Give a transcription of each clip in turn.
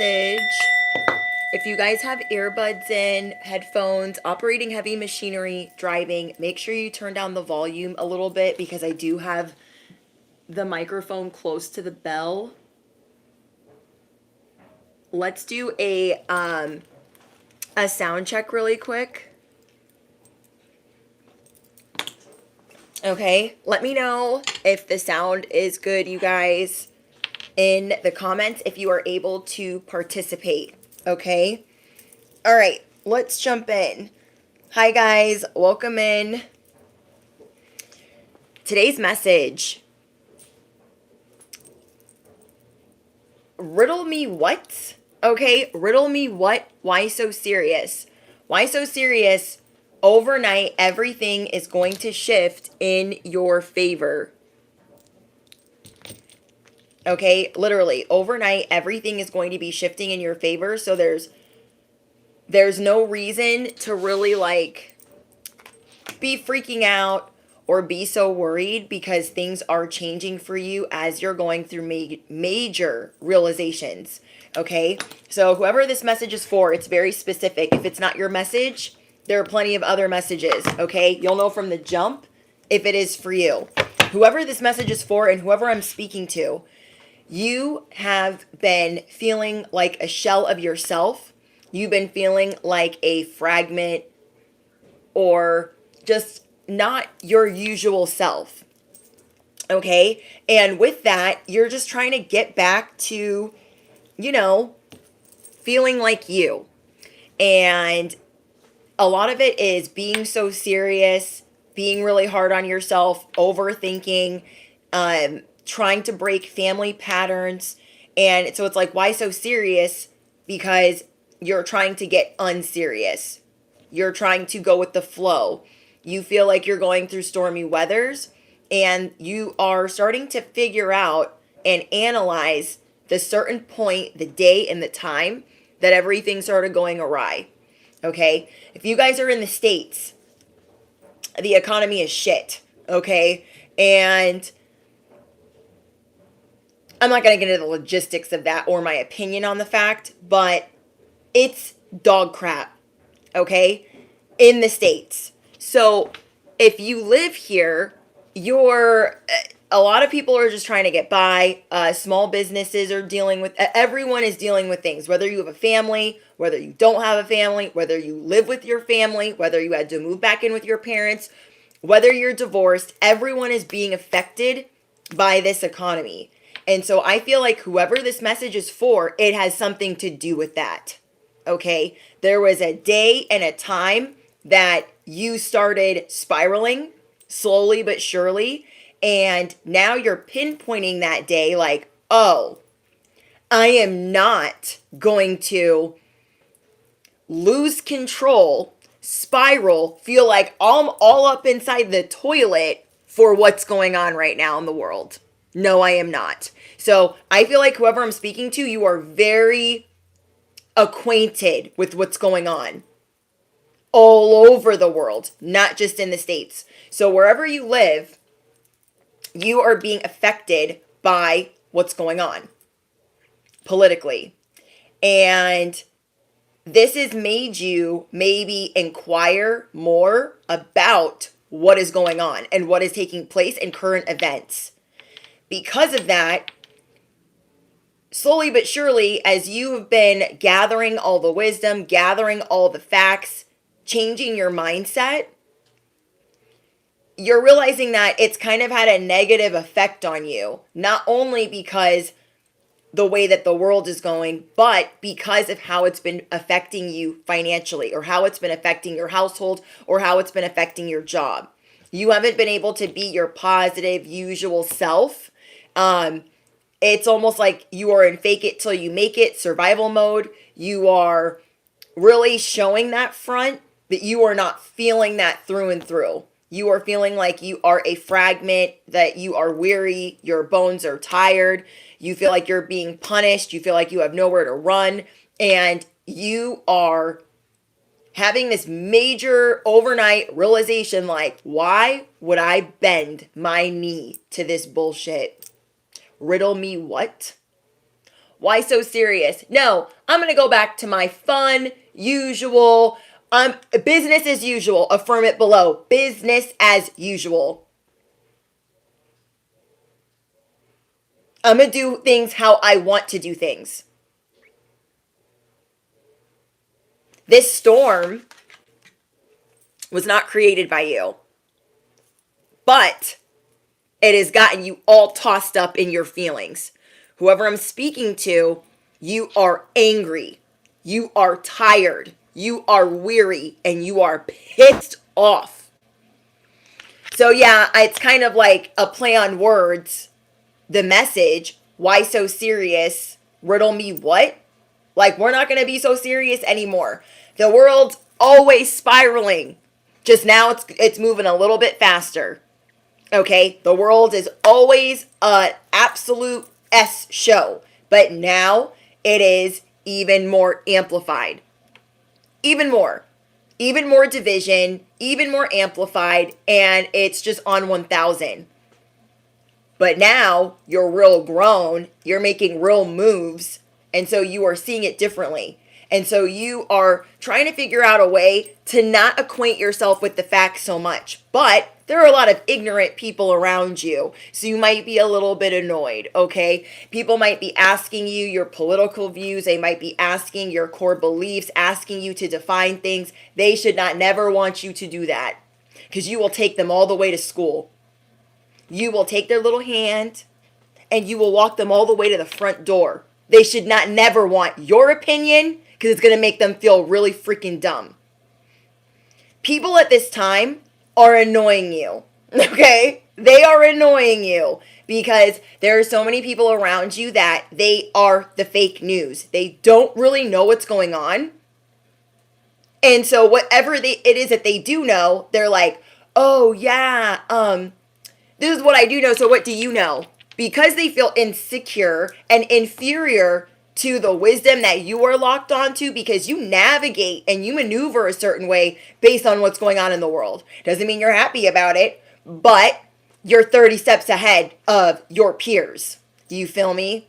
message. If you guys have earbuds in, headphones, operating heavy machinery, driving, make sure you turn down the volume a little bit because I do have the microphone close to the bell. Let's do a sound check really quick. Okay, let me know if the sound is good, you guys, in the comments if you are able to participate. Okay? All right, let's jump in. Hi, guys. Welcome in. Today's message. Riddle me what? Okay, riddle me what? Why so serious? Why so serious? Overnight, everything is going to shift in your favor. Okay, literally, overnight, everything is going to be shifting in your favor. So there's no reason to really be freaking out or be so worried because things are changing for you as you're going through major realizations. Okay, so whoever this message is for, it's very specific. If it's not your message, there are plenty of other messages. Okay, you'll know from the jump if it is for you. Whoever this message is for and whoever I'm speaking to, you have been feeling like a shell of yourself. You've been feeling like a fragment or just not your usual self. Okay? And with that, you're just trying to get back to, feeling like you. And a lot of it is being so serious, being really hard on yourself, overthinking, trying to break family patterns. And so it's like, why so serious? Because you're trying to get unserious. You're trying to go with the flow. You feel like you're going through stormy weathers and you are starting to figure out and analyze the certain point, the day and the time that everything started going awry. Okay? If you guys are in the States, the economy is shit. Okay? And I'm not going to get into the logistics of that or my opinion on the fact, but it's dog crap, okay, in the States. So if you live here, a lot of people are just trying to get by. Small businesses are dealing with, everyone is dealing with things, whether you have a family, whether you don't have a family, whether you live with your family, whether you had to move back in with your parents, whether you're divorced, everyone is being affected by this economy. And so I feel like whoever this message is for, it has something to do with that. Okay? There was a day and a time that you started spiraling slowly but surely. And now you're pinpointing that day like, oh, I am not going to lose control, spiral, feel like I'm all up inside the toilet for what's going on right now in the world. No, I am not. So I feel like whoever I'm speaking to, you are very acquainted with what's going on all over the world, not just in the States. So wherever you live, you are being affected by what's going on politically. And this has made you maybe inquire more about what is going on and what is taking place in current events. Because of that, slowly but surely, as you have been gathering all the wisdom, gathering all the facts, changing your mindset, you're realizing that it's kind of had a negative effect on you. Not only because the way that the world is going, but because of how it's been affecting you financially, or how it's been affecting your household, or how it's been affecting your job. You haven't been able to be your positive, usual self. It's almost like you are in fake it till you make it survival mode. You are really showing that front, but you are not feeling that through and through. You are feeling like you are a fragment, that you are weary, your bones are tired, you feel like you're being punished, you feel like you have nowhere to run, and you are having this major overnight realization like, why would I bend my knee to this bullshit? Riddle me what? Why so serious? No, I'm going to go back to my fun, usual, business as usual. Affirm it below. Business as usual. I'm going to do things how I want to do things. This storm was not created by you, but it has gotten you all tossed up in your feelings. Whoever I'm speaking to, you are angry, you are tired, you are weary, and you are pissed off. So yeah, it's kind of like a play on words. The message, why so serious? Riddle me what? Like, we're not going to be so serious anymore. The world's always spiraling. Just now it's moving a little bit faster. Okay? The world is always an absolute S show. But now it is even more amplified. Even more. Even more division. Even more amplified. And it's just on 1,000. But now you're real grown. You're making real moves. And so you are seeing it differently. And so you are trying to figure out a way to not acquaint yourself with the facts so much. But there are a lot of ignorant people around you. So you might be a little bit annoyed, okay? People might be asking you your political views. They might be asking your core beliefs, asking you to define things. They should not never want you to do that. Because you will take them all the way to school. You will take their little hand and you will walk them all the way to the front door. They should not never want your opinion because it's going to make them feel really freaking dumb. People at this time are annoying you, okay? They are annoying you because there are so many people around you that they are the fake news. They don't really know what's going on. And so whatever it is that they do know, they're like, oh yeah, this is what I do know, so what do you know? Because they feel insecure and inferior to the wisdom that you are locked onto because you navigate and you maneuver a certain way based on what's going on in the world. Doesn't mean you're happy about it, but you're 30 steps ahead of your peers. Do you feel me?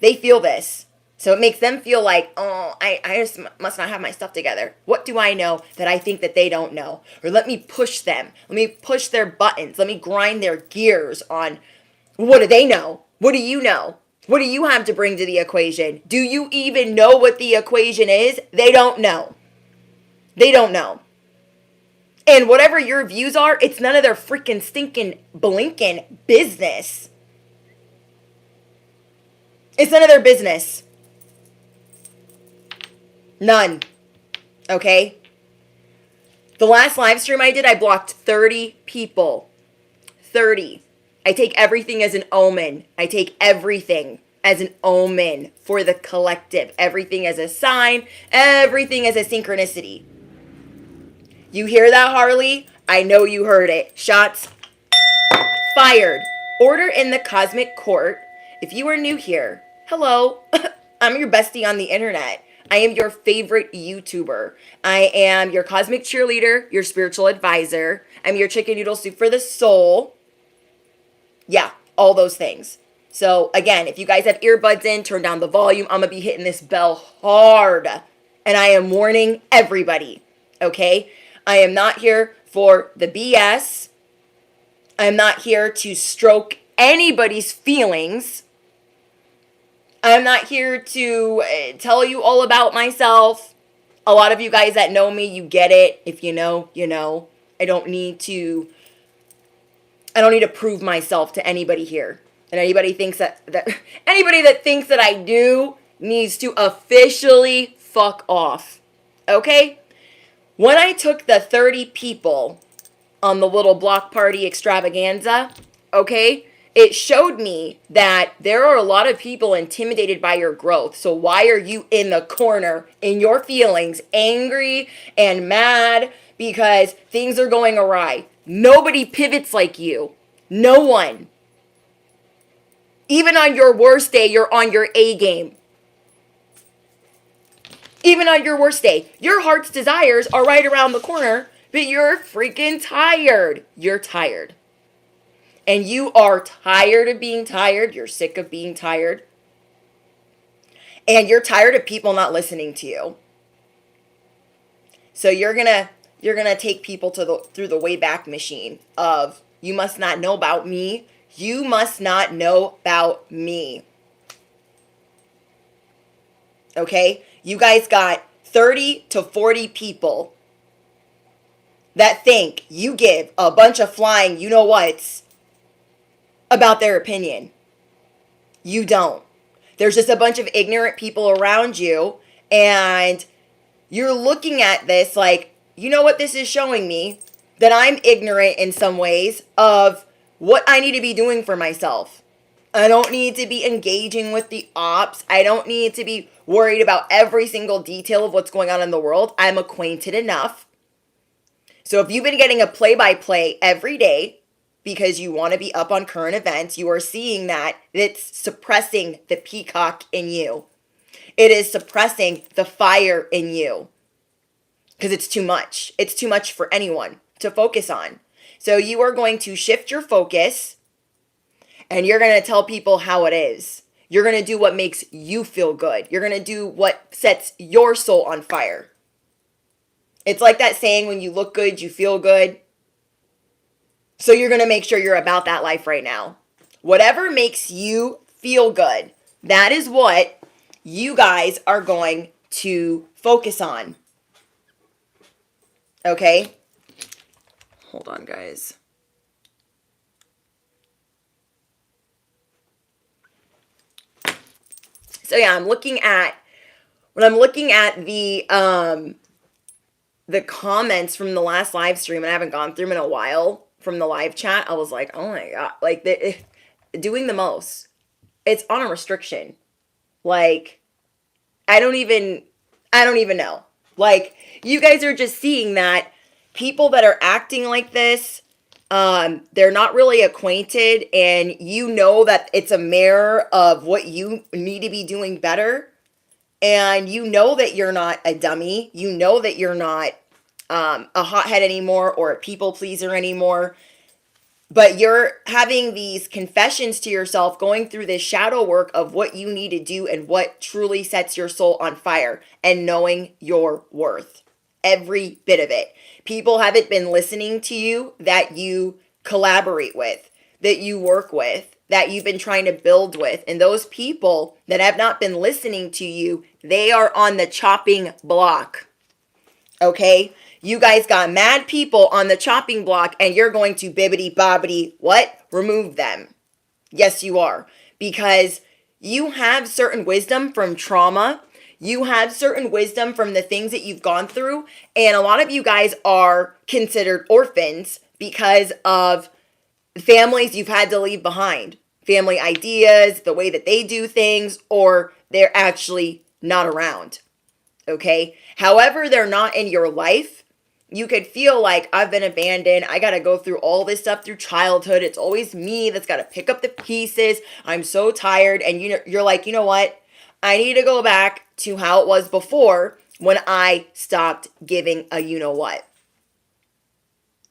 They feel this. So it makes them feel like, oh, I just must not have my stuff together. What do I know that I think that they don't know? Or let me push them. Let me push their buttons. Let me grind their gears on what do they know? What do you know? What do you have to bring to the equation? Do you even know what the equation is? They don't know. They don't know. And whatever your views are, it's none of their freaking stinking blinking business. It's none of their business. None. Okay? The last live stream I did, I blocked 30 people. 30. I take everything as an omen. I take everything as an omen for the collective. Everything as a sign. Everything as a synchronicity. You hear that, Harley? I know you heard it. Shots fired. Order in the cosmic court. If you are new here, hello. I'm your bestie on the internet. I am your favorite YouTuber. I am your cosmic cheerleader, your spiritual advisor. I'm your chicken noodle soup for the soul. Yeah, all those things. So again, if you guys have earbuds in, turn down the volume. I'm going to be hitting this bell hard. And I am warning everybody, okay? I am not here for the BS. I am not here to stroke anybody's feelings. I'm not here to tell you all about myself. A lot of you guys that know me, you get it. If you know, you know. I don't need to prove myself to anybody here. And anybody thinks that anybody that thinks that I do needs to officially fuck off. Okay? When I took the 30 people on the little block party extravaganza, okay, it showed me that there are a lot of people intimidated by your growth. So why are you in the corner in your feelings, angry and mad because things are going awry? Nobody pivots like you. No one. Even on your worst day, you're on your A game. Even on your worst day, your heart's desires are right around the corner, but you're freaking tired. You're tired. And you are tired of being tired. You're sick of being tired. And you're tired of people not listening to you. So you're gonna take people through the Wayback Machine of, you must not know about me. You must not know about me. Okay? You guys got 30 to 40 people that think you give a bunch of flying you know what's about their opinion. You don't. There's just a bunch of ignorant people around you, and you're looking at this like, you know what this is showing me? That I'm ignorant in some ways of what I need to be doing for myself. I don't need to be engaging with the ops. I don't need to be worried about every single detail of what's going on in the world. I'm acquainted enough. So if you've been getting a play-by-play every day because you want to be up on current events, you are seeing that it's suppressing the peacock in you. It is suppressing the fire in you because it's too much. It's too much for anyone to focus on. So you are going to shift your focus and you're going to tell people how it is. You're going to do what makes you feel good. You're going to do what sets your soul on fire. It's like that saying, when you look good, you feel good. So you're going to make sure you're about that life right now. Whatever makes you feel good, that is what you guys are going to focus on. Okay? Hold on, guys. So yeah, when I'm looking at the comments from the last live stream, and I haven't gone through them in a while from the live chat, I was like, oh my God, like doing the most. It's on a restriction. Like, I don't even know. Like, you guys are just seeing that people that are acting like this, they're not really acquainted, and you know that it's a mirror of what you need to be doing better. And you know that you're not a dummy. You know that you're not a hothead anymore or a people pleaser anymore. But you're having these confessions to yourself, going through this shadow work of what you need to do and what truly sets your soul on fire, and knowing your worth. Every bit of it. People haven't been listening to you that you collaborate with, that you work with, that you've been trying to build with. And those people that have not been listening to you, they are on the chopping block. Okay? You guys got mad people on the chopping block, and you're going to bibbity bobbity what? Remove them. Yes, you are. Because you have certain wisdom from trauma. You have certain wisdom from the things that you've gone through. And a lot of you guys are considered orphans because of families you've had to leave behind. Family ideas, the way that they do things, or they're actually not around. Okay? However, they're not in your life, you could feel like, I've been abandoned. I got to go through all this stuff through childhood. It's always me that's got to pick up the pieces. I'm so tired. And you're like, you know what? I need to go back to how it was before, when I stopped giving a you know what.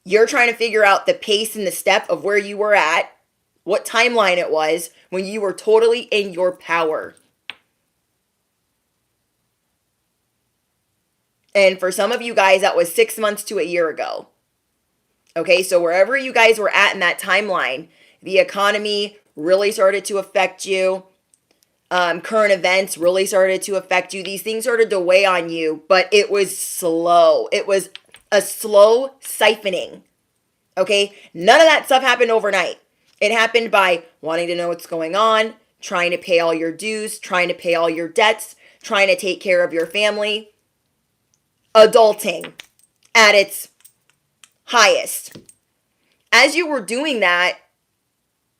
You're trying to figure out the pace and the step of where you were at, what timeline it was when you were totally in your power. And for some of you guys, that was 6 months to a year ago. Okay, so wherever you guys were at in that timeline, the economy really started to affect you. Current events really started to affect you. These things started to weigh on you, but it was slow. It was a slow siphoning. Okay, none of that stuff happened overnight. It happened by wanting to know what's going on, trying to pay all your dues, trying to pay all your debts, trying to take care of your family. Adulting at its highest. As you were doing that,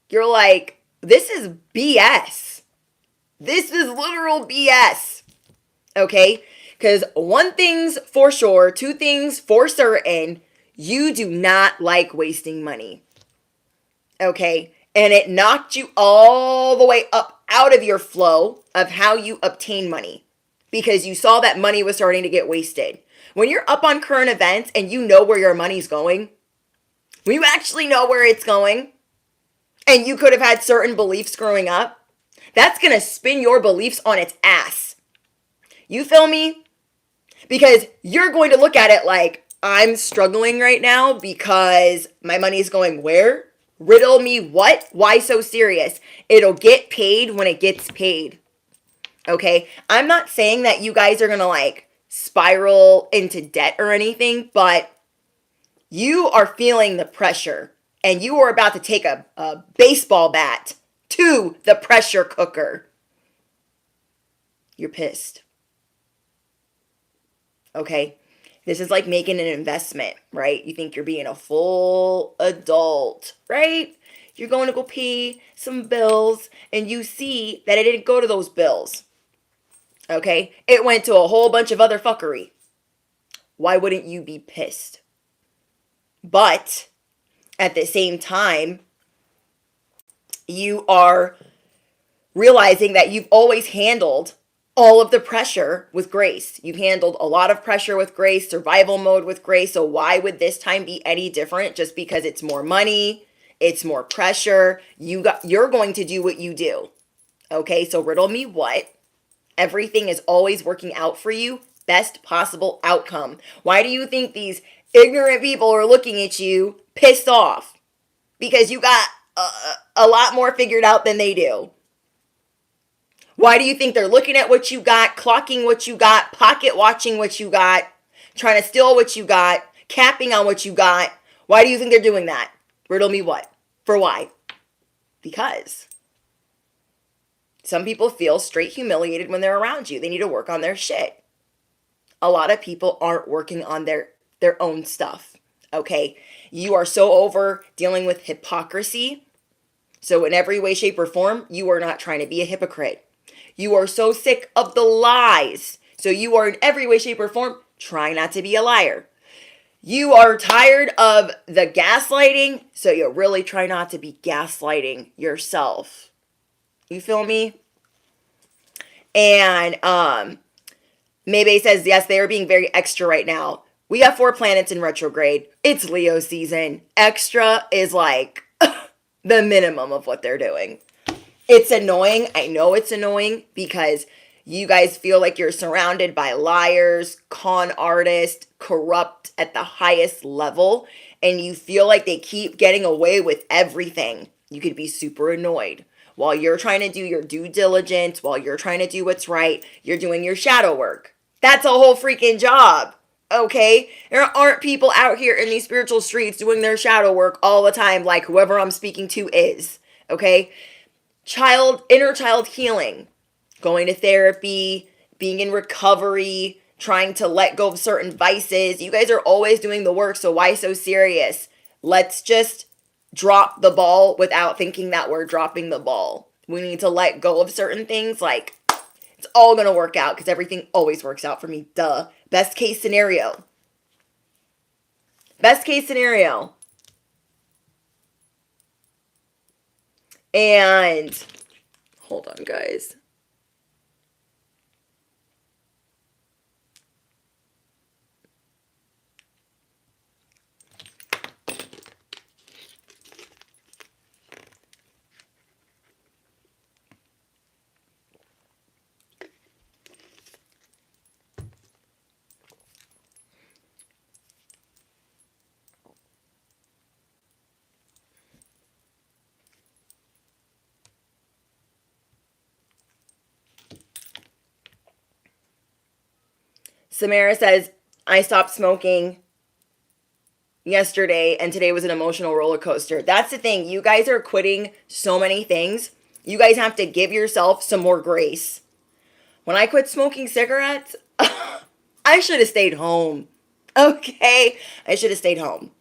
you're like, this is BS. This is literal BS. Okay? Because one thing's for sure, two things for certain, you do not like wasting money. Okay? And it knocked you all the way up out of your flow of how you obtain money, because you saw that money was starting to get wasted. When you're up on current events and you know where your money's going, when you actually know where it's going, and you could have had certain beliefs growing up, that's going to spin your beliefs on its ass. You feel me? Because you're going to look at it like, I'm struggling right now because my money's going where? Riddle me what? Why so serious? It'll get paid when it gets paid. Okay? I'm not saying that you guys are going to like spiral into debt or anything, but you are feeling the pressure and you are about to take a baseball bat to the pressure cooker. You're pissed. Okay? This is like making an investment, right? You think you're being a full adult, right? You're going to go pay some bills and you see that it didn't go to those bills. Okay? It went to a whole bunch of other fuckery. Why wouldn't you be pissed? But at the same time, you are realizing that you've always handled all of the pressure with grace. You've handled a lot of pressure with grace, survival mode with grace. So why would this time be any different? Just because it's more money, it's more pressure. You're going to do what you do. Okay, so riddle me what? Everything is always working out for you. Best possible outcome. Why do you think these ignorant people are looking at you pissed off? Because you got a lot more figured out than they do. Why do you think they're looking at what you got, clocking what you got, pocket watching what you got, trying to steal what you got, capping on what you got? Why do you think they're doing that? Riddle me what? For why? Because some people feel straight humiliated when they're around you. They need to work on their shit. A lot of people aren't working on their own stuff, okay? You are so over dealing with hypocrisy. So in every way, shape, or form, you are not trying to be a hypocrite. You are so sick of the lies. So you are in every way, shape, or form trying not to be a liar. You are tired of the gaslighting. So you really try not to be gaslighting yourself. You feel me? And Maybe says, yes, they are being very extra right now. We have 4 planets in retrograde. It's Leo season. Extra is like the minimum of what they're doing. It's annoying. I know it's annoying because you guys feel like you're surrounded by liars, con artists, corrupt at the highest level, and you feel like they keep getting away with everything. You could be super annoyed. While you're trying to do your due diligence, while you're trying to do what's right, you're doing your shadow work. That's a whole freaking job. Okay? There aren't people out here in these spiritual streets doing their shadow work all the time like whoever I'm speaking to is. Okay? Inner child healing, going to therapy, being in recovery, trying to let go of certain vices. You guys are always doing the work, so why so serious? Let's just drop the ball without thinking that we're dropping the ball. We need to let go of certain things. Like, it's all going to work out because everything always works out for me. Duh. Best case scenario. Best case scenario. And hold on, guys. Samara says, I stopped smoking yesterday and today was an emotional roller coaster. That's the thing. You guys are quitting so many things. You guys have to give yourself some more grace. When I quit smoking cigarettes, I should have stayed home. Okay? I should have stayed home.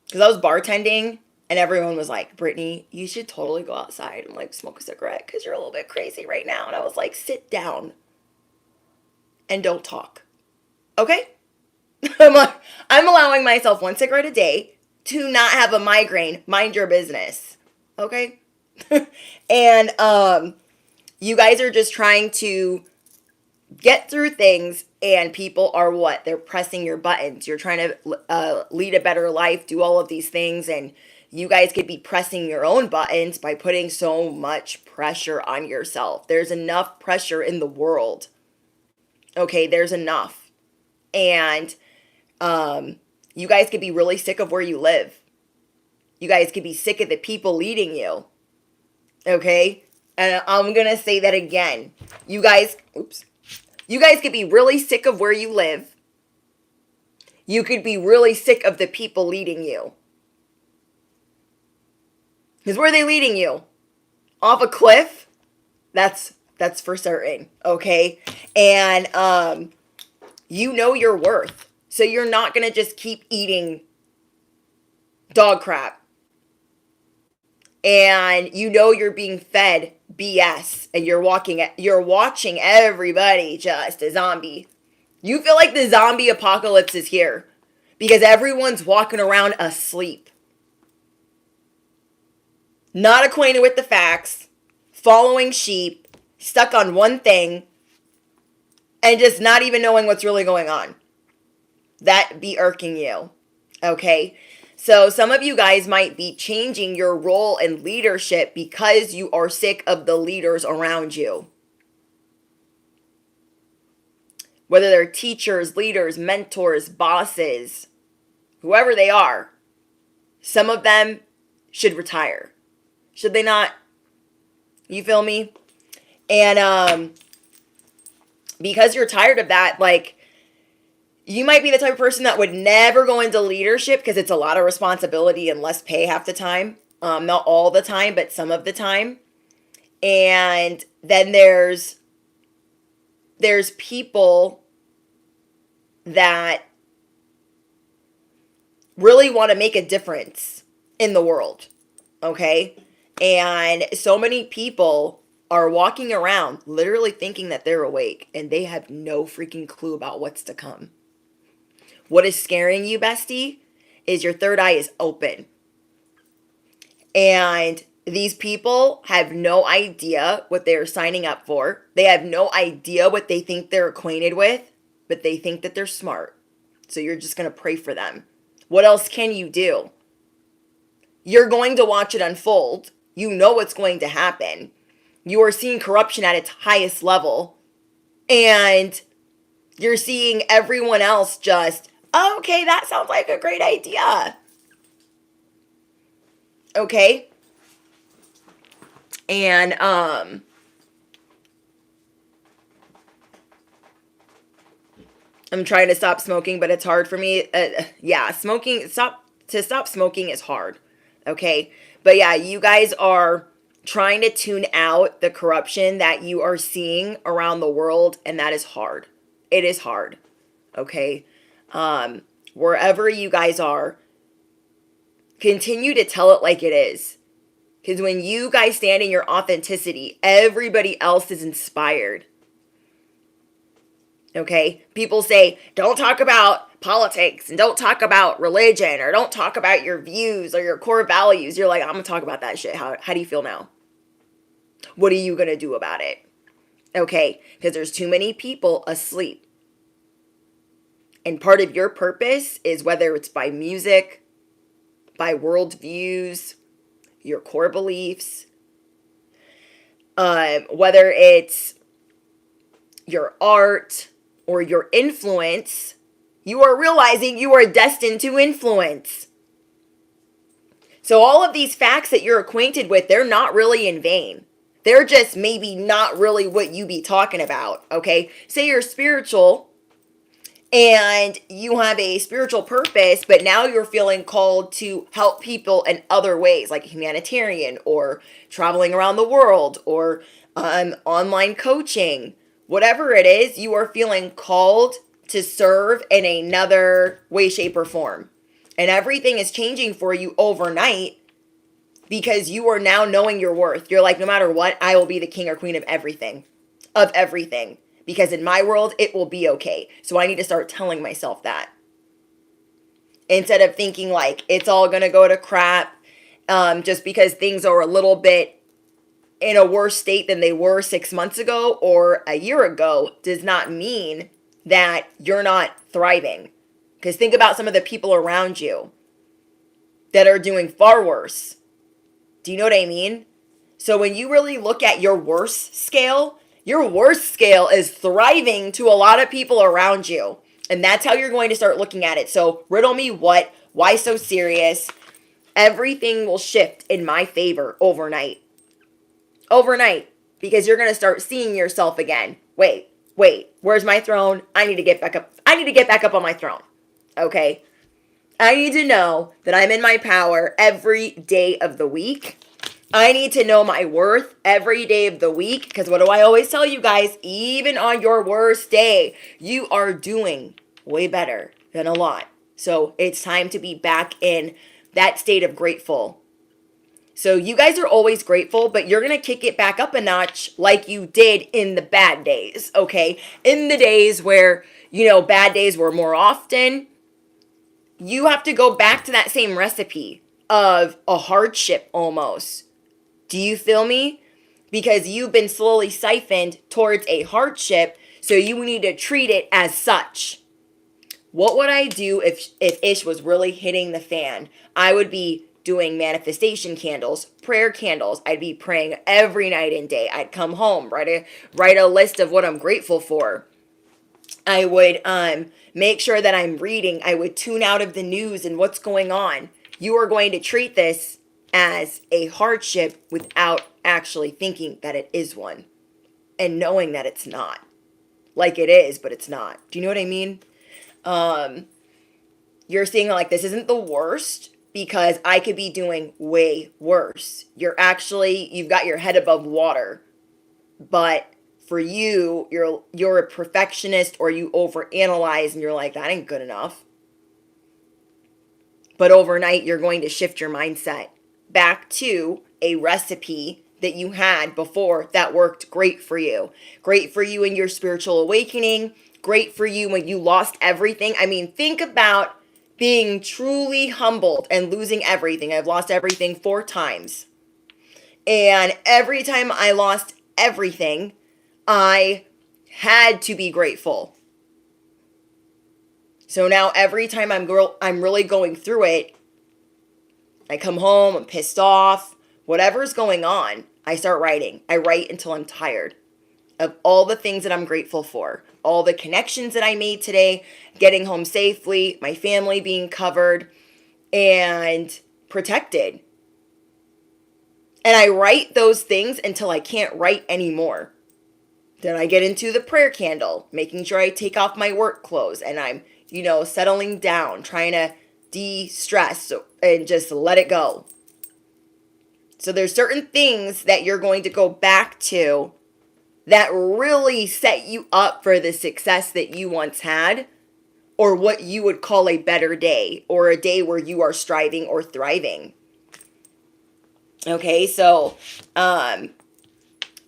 Because I was bartending and everyone was like, Brittany, you should totally go outside and like smoke a cigarette because you're a little bit crazy right now. And I was like, sit down and don't talk. Okay? I'm allowing myself 1 cigarette a day to not have a migraine. Mind your business. Okay? And you guys are just trying to get through things, and people are what? They're pressing your buttons. You're trying to lead a better life, do all of these things, and you guys could be pressing your own buttons by putting so much pressure on yourself. There's enough pressure in the world. Okay, there's enough. And you guys could be really sick of where you live. You guys could be sick of the people leading you. Okay? And I'm going to say that again. You guys could be really sick of where you live. You could be really sick of the people leading you. Because where are they leading you? Off a cliff? That's for certain, okay? And you know your worth. So you're not going to just keep eating dog crap. And you know you're being fed BS and you're watching everybody just a zombie. You feel like the zombie apocalypse is here because everyone's walking around asleep. Not acquainted with the facts, following sheep, stuck on one thing, and just not even knowing what's really going on. That be irking you, okay? So some of you guys might be changing your role in leadership because you are sick of the leaders around you. Whether they're teachers, leaders, mentors, bosses, whoever they are, some of them should retire. Should they not? You feel me? And because you're tired of that, like, you might be the type of person that would never go into leadership because it's a lot of responsibility and less pay half the time. Not all the time, but some of the time. And then there's people that really want to make a difference in the world. Okay? And so many people are walking around literally thinking that they're awake and they have no freaking clue about what's to come. What is scaring you, bestie, is your third eye is open. And these people have no idea what they're signing up for. They have no idea what they think they're acquainted with, but they think that they're smart. So you're just going to pray for them. What else can you do? You're going to watch it unfold. You know what's going to happen. You are seeing corruption at its highest level. And you're seeing everyone else just, oh, okay, that sounds like a great idea. Okay? And, I'm trying to stop smoking, but it's hard for me. Stop smoking is hard. Okay? But yeah, you guys are trying to tune out the corruption that you are seeing around the world, and that is hard. It is hard. Okay? Wherever you guys are, continue to tell it like it is. Because when you guys stand in your authenticity, everybody else is inspired. Okay? People say, don't talk about politics and don't talk about religion or don't talk about your views or your core values. You're like, I'm going to talk about that shit. How do you feel now? What are you going to do about it? Okay? Because there's too many people asleep. And part of your purpose is whether it's by music, by worldviews, your core beliefs, whether it's your art or your influence, you are realizing you are destined to influence. So all of these facts that you're acquainted with, they're not really in vain. They're just maybe not really what you be talking about, okay? Say you're spiritual and you have a spiritual purpose, but now you're feeling called to help people in other ways, like humanitarian or traveling around the world or online coaching. Whatever it is, you are feeling called to serve in another way, shape, or form. And everything is changing for you overnight because you are now knowing your worth. You're like, no matter what, I will be the king or queen of everything. Of everything. Because in my world, it will be okay. So I need to start telling myself that. Instead of thinking like it's all going to go to crap just because things are a little bit in a worse state than they were 6 months ago or a year ago does not mean that you're not thriving. Because think about some of the people around you that are doing far worse. Do you know what I mean? So when you really look at your worst scale, Your worst scale is thriving to a lot of people around you. And that's how you're going to start looking at it. So, riddle me what? Why so serious? Everything will shift in my favor overnight. Overnight. Because you're going to start seeing yourself again. Wait, where's my throne? I need to get back up. I need to get back up on my throne. Okay? I need to know that I'm in my power every day of the week. I need to know my worth every day of the week, because what do I always tell you guys? Even on your worst day, you are doing way better than a lot. So it's time to be back in that state of grateful. So you guys are always grateful, but you're going to kick it back up a notch like you did in the bad days, okay? In the days where, bad days were more often, you have to go back to that same recipe of a hardship almost. Do you feel me? Because you've been slowly siphoned towards a hardship, so you need to treat it as such. What would I do if ish was really hitting the fan? I would be doing manifestation candles, prayer candles. I'd be praying every night and day. I'd come home, write a list of what I'm grateful for. I would make sure that I'm reading. I would tune out of the news and what's going on. You are going to treat this as a hardship without actually thinking that it is one, and knowing that it's not. Like it is, but it's not. Do you know what I mean? You're seeing like this isn't the worst because I could be doing way worse. You've got your head above water, but for you, you're a perfectionist, or you overanalyze and you're like, that ain't good enough. But overnight, you're going to shift your mindset back to a recipe that you had before that worked great for you. Great for you in your spiritual awakening. Great for you when you lost everything. I mean, think about being truly humbled and losing everything. I've lost everything 4 times. And every time I lost everything, I had to be grateful. So now every time I'm really going through it, I come home, I'm pissed off, whatever's going on, I start writing. I write until I'm tired of all the things that I'm grateful for, all the connections that I made today, getting home safely, my family being covered and protected. And I write those things until I can't write anymore. Then I get into the prayer candle, making sure I take off my work clothes and I'm, settling down, trying to de-stress and just let it go. So there's certain things that you're going to go back to that really set you up for the success that you once had, or what you would call a better day, or a day where you are striving or thriving. Okay, so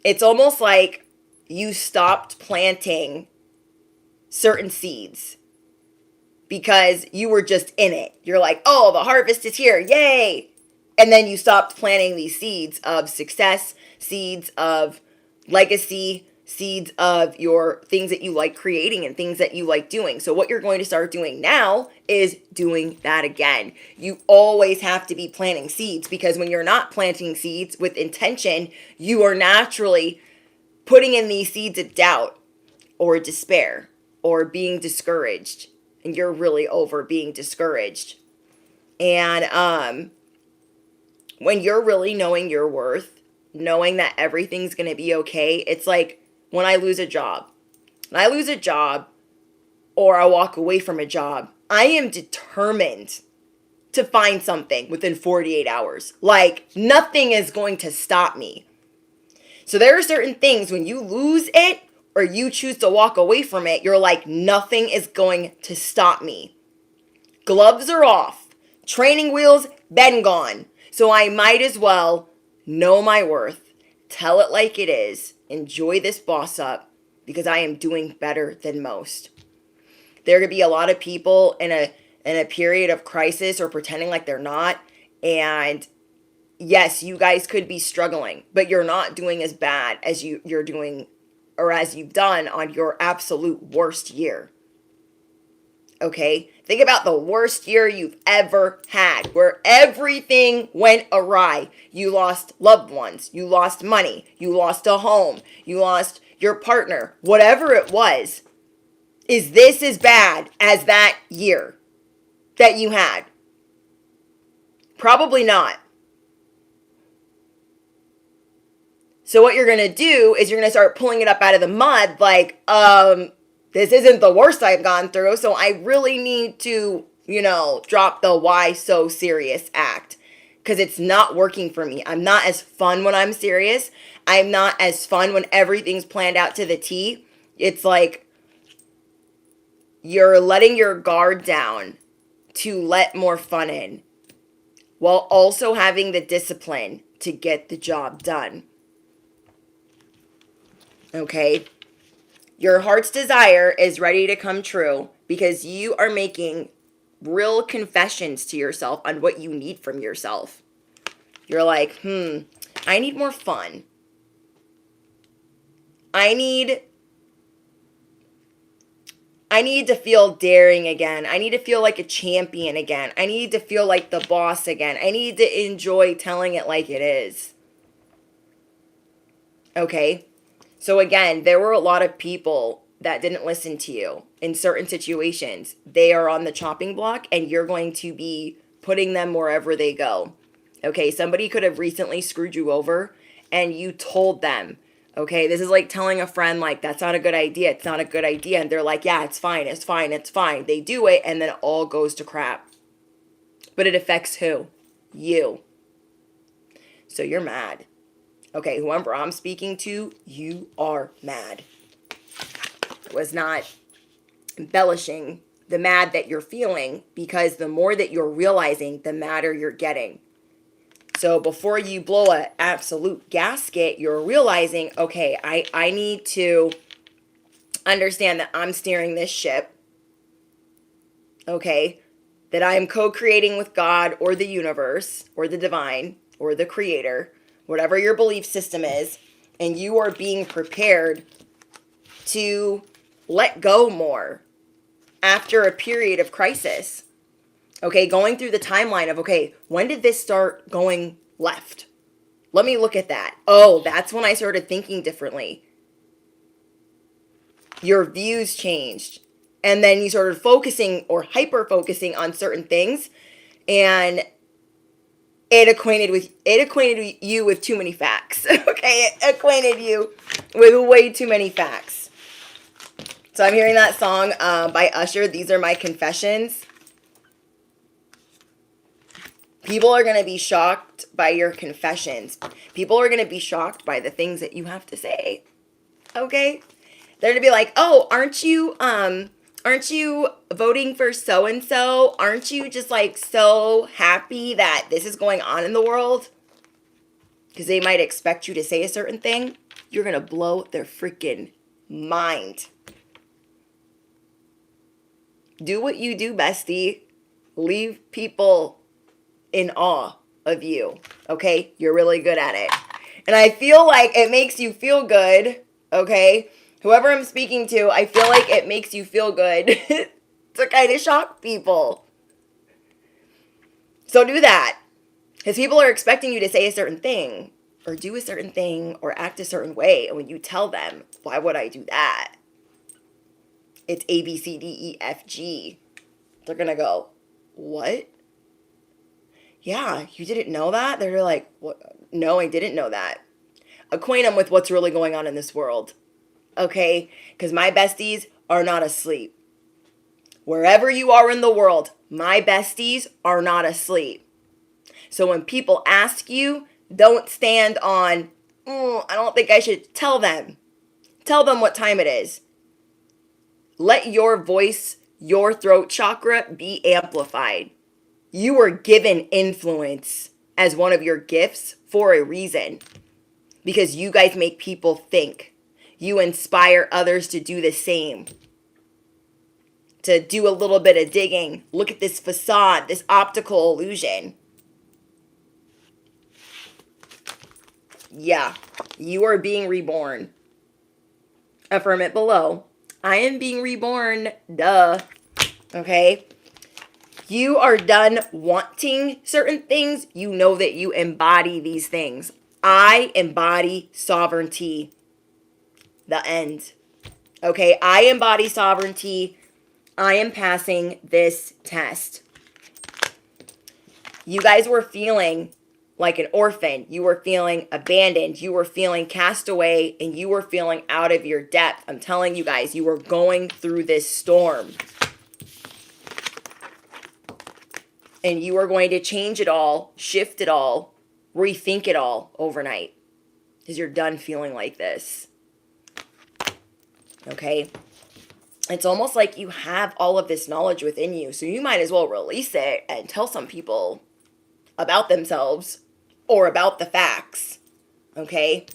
it's almost like you stopped planting certain seeds because you were just in it. You're like, oh, the harvest is here, yay! And then you stopped planting these seeds of success, seeds of legacy, seeds of your things that you like creating and things that you like doing. So what you're going to start doing now is doing that again. You always have to be planting seeds, because when you're not planting seeds with intention, you are naturally putting in these seeds of doubt or despair or being discouraged. And you're really over being discouraged. And when you're really knowing your worth, knowing that everything's going to be okay, it's like when I lose a job. When I lose a job or I walk away from a job, I am determined to find something within 48 hours. Like, nothing is going to stop me. So there are certain things when you lose it or you choose to walk away from it, you're like, nothing is going to stop me. Gloves are off. Training wheels been gone. So I might as well know my worth, tell it like it is, enjoy this boss up, because I am doing better than most. There could be a lot of people in a period of crisis or pretending like they're not. And yes, you guys could be struggling, but you're not doing as bad as you're doing or as you've done on your absolute worst year. Okay? Think about the worst year you've ever had, where everything went awry. You lost loved ones. You lost money. You lost a home. You lost your partner, whatever it was, is this as bad as that year that you had? Probably not. So what you're going to do is you're going to start pulling it up out of the mud like, this isn't the worst I've gone through, so I really need to, drop the why so serious act. Because it's not working for me. I'm not as fun when I'm serious. I'm not as fun when everything's planned out to the T. It's like you're letting your guard down to let more fun in, while also having the discipline to get the job done. Okay? Your heart's desire is ready to come true because you are making real confessions to yourself on what you need from yourself. You're like, I need more fun. I need to feel daring again. I need to feel like a champion again. I need to feel like the boss again. I need to enjoy telling it like it is. Okay? So again, there were a lot of people that didn't listen to you in certain situations. They are on the chopping block and you're going to be putting them wherever they go. Okay, somebody could have recently screwed you over and you told them, okay, this is like telling a friend, like, that's not a good idea. It's not a good idea. And they're like, yeah, it's fine. It's fine. It's fine. They do it and then it all goes to crap. But it affects who? You. So you're mad. Okay, whoever I'm speaking to, you are mad. I was not embellishing the mad that you're feeling because the more that you're realizing, the madder you're getting. So before you blow an absolute gasket, you're realizing, okay, I need to understand that I'm steering this ship. Okay, that I am co-creating with God or the universe or the divine or the creator, whatever your belief system is, and you are being prepared to let go more after a period of crisis. Okay, going through the timeline of, okay, when did this start going left? Let me look at that. Oh, that's when I started thinking differently. Your views changed. And then you started focusing or hyper-focusing on certain things. And it acquainted you with too many facts. Okay, it acquainted you with way too many facts. So I'm hearing that song by Usher, These Are My Confessions. People are going to be shocked by your confessions. People are going to be shocked by the things that you have to say. Okay? They're going to be like, "Oh, aren't you voting for so and so? Aren't you just like so happy that this is going on in the world?" Because they might expect you to say a certain thing. You're going to blow their freaking mind. Do what you do, bestie. Leave people in awe of you. Okay? You're really good at it. And I feel like it makes you feel good. Okay? Whoever I'm speaking to, I feel like it makes you feel good to kind of shock people. So do that. Because people are expecting you to say a certain thing, or do a certain thing, or act a certain way. And when you tell them, why would I do that? It's A, B, C, D, E, F, G. They're going to go, what? Yeah, you didn't know that? They're like, what? No, I didn't know that. Acquaint them with what's really going on in this world. Okay? Because my besties are not asleep. Wherever you are in the world, my besties are not asleep. So when people ask you, don't stand on, I don't think I should tell them. Tell them what time it is. Let your voice, your throat chakra be amplified. You were given influence as one of your gifts for a reason. Because you guys make people think. You inspire others to do the same. To do a little bit of digging. Look at this facade, this optical illusion. Yeah, you are being reborn. Affirm it below. I am being reborn. Duh. Okay? You are done wanting certain things. You know that you embody these things. I embody sovereignty. the end. Okay, I embody sovereignty. I am passing this test. You guys were feeling like an orphan. You were feeling abandoned. You were feeling cast away, and you were feeling out of your depth. I'm telling you guys, you were going through this storm. And you are going to change it all, shift it all, rethink it all overnight. Because you're done feeling like this. Okay? It's almost like you have all of this knowledge within you. So you might as well release it and tell some people about themselves or about the facts. Okay?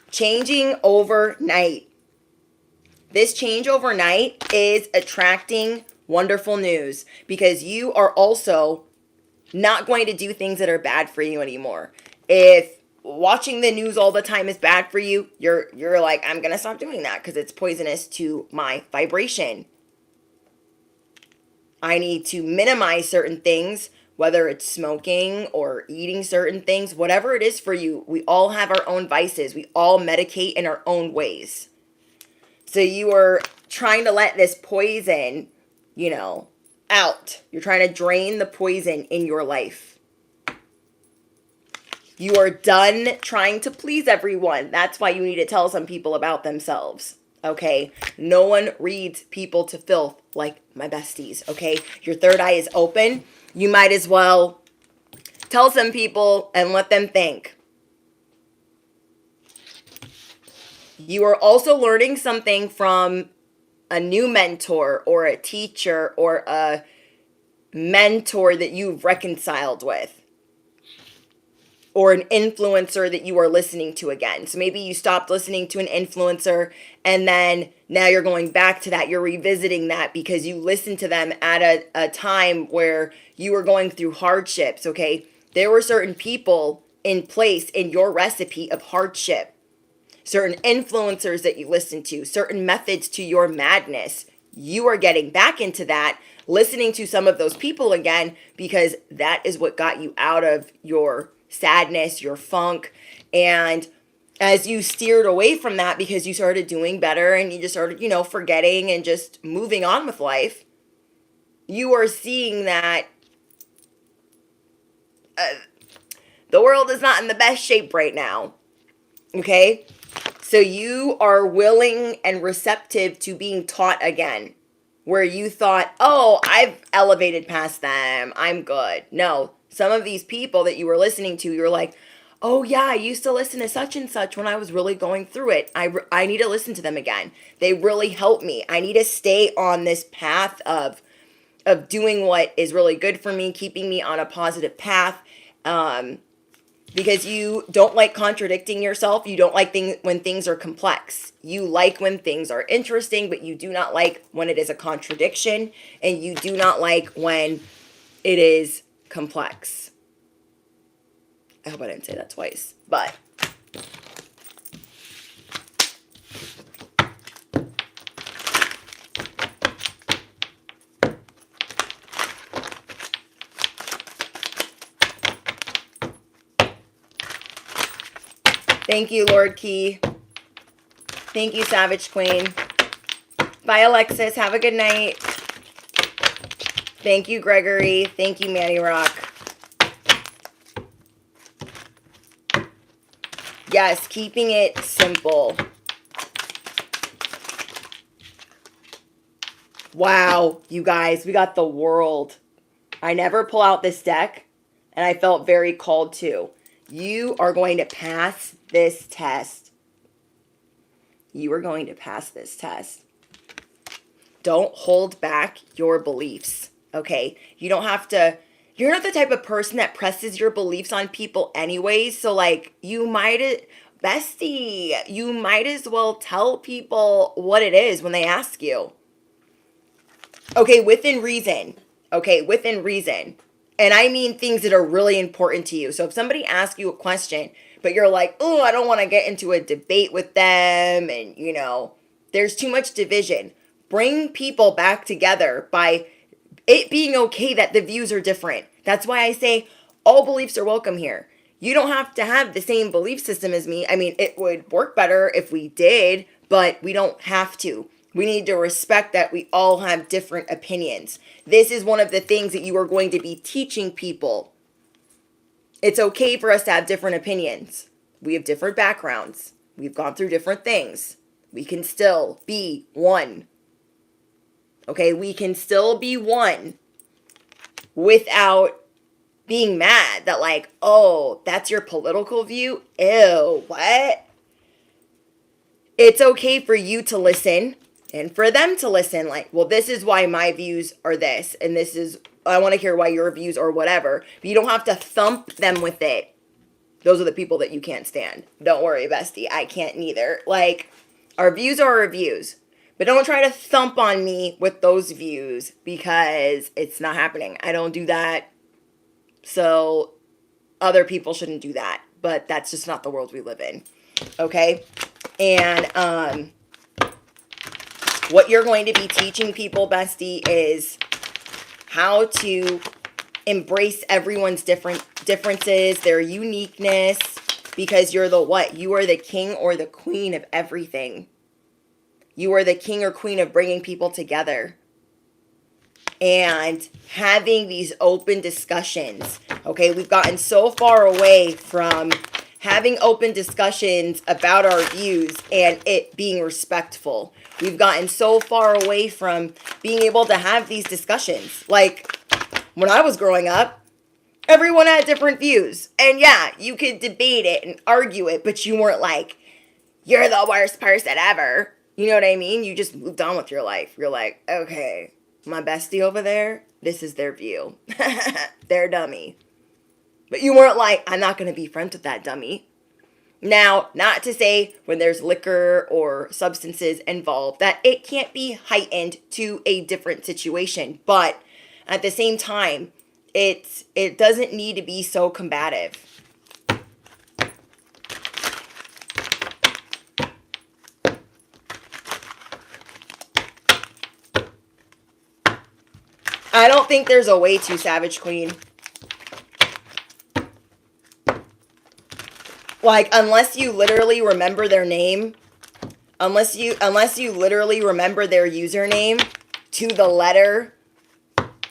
Changing overnight. This change overnight is attracting wonderful news because you are also not going to do things that are bad for you anymore. If watching the news all the time is bad for you, you're like, I'm going to stop doing that because it's poisonous to my vibration. I need to minimize certain things, whether it's smoking or eating certain things, whatever it is for you. We all have our own vices. We all medicate in our own ways. So you are trying to let this poison, out. You're trying to drain the poison in your life. You are done trying to please everyone. That's why you need to tell some people about themselves. Okay? No one reads people to filth like my besties. Okay? Your third eye is open. You might as well tell some people and let them think. You are also learning something from a new mentor or a teacher or a mentor that you've reconciled with. Or an influencer that you are listening to again. So maybe you stopped listening to an influencer and then now you're going back to that. You're revisiting that because you listened to them at a time where you were going through hardships, okay? There were certain people in place in your recipe of hardship. Certain influencers that you listen to, certain methods to your madness. You are getting back into that, listening to some of those people again, because that is what got you out of your sadness, your funk. And as you steered away from that because you started doing better and you just started, forgetting and just moving on with life, you are seeing that the world is not in the best shape right now. Okay? So you are willing and receptive to being taught again, where you thought, oh, I've elevated past them. I'm good. No, some of these people that you were listening to, you're like, oh yeah, I used to listen to such and such when I was really going through it. I need to listen to them again. They really helped me. I need to stay on this path of doing what is really good for me, keeping me on a positive path. Because you don't like contradicting yourself. You don't like when things are complex. You like when things are interesting, but you do not like when it is a contradiction. And you do not like when it is complex. I hope I didn't say that twice. But thank you, Lord Key. Thank you, Savage Queen. Bye, Alexis. Have a good night. Thank you, Gregory. Thank you, Manny Rock. Yes, keeping it simple. Wow, you guys, we got the World. I never pull out this deck, and I felt very called to. You are going to pass this test. You are going to pass this test. Don't hold back your beliefs, okay? You don't have to. You're not the type of person that presses your beliefs on people anyways. So, bestie, you might as well tell people what it is when they ask you. Okay, within reason. Okay, within reason. And I mean things that are really important to you. So if somebody asks you a question, but you're like, oh, I don't want to get into a debate with them. And, there's too much division. Bring people back together by it being okay that the views are different. That's why I say all beliefs are welcome here. You don't have to have the same belief system as me. I mean, it would work better if we did, but we don't have to. We need to respect that we all have different opinions. This is one of the things that you are going to be teaching people. It's okay for us to have different opinions. We have different backgrounds. We've gone through different things. We can still be one. Okay, we can still be one without being mad that like, oh, that's your political view? Ew, what? It's okay for you to listen and for them to listen. Like, well, this is why my views are this, and this is, I want to hear why your views are whatever. But you don't have to thump them with it. Those are the people that you can't stand. Don't worry, bestie. I can't neither. Like, our views are our views. But don't try to thump on me with those views because it's not happening. I don't do that. So other people shouldn't do that. But that's just not the world we live in. Okay? And what you're going to be teaching people, bestie, is how to embrace everyone's differences, their uniqueness, because you're the what? You are the king or the queen of everything. You are the king or queen of bringing people together and having these open discussions. Okay, we've gotten so far away from having open discussions about our views and it being respectful. We've gotten so far away from being able to have these discussions. Like, when I was growing up, everyone had different views. And yeah, you could debate it and argue it, but you weren't like, you're the worst person ever. You know what I mean? You just moved on with your life. You're like, okay, my bestie over there, this is their view. They're dummy. But you weren't like, I'm not going to be friends with that dummy. Now, not to say when there's liquor or substances involved that it can't be heightened to a different situation. But at the same time, it doesn't need to be so combative. I don't think there's a way to, Savage Queen. Like, unless you literally remember their name, unless you literally remember their username to the letter,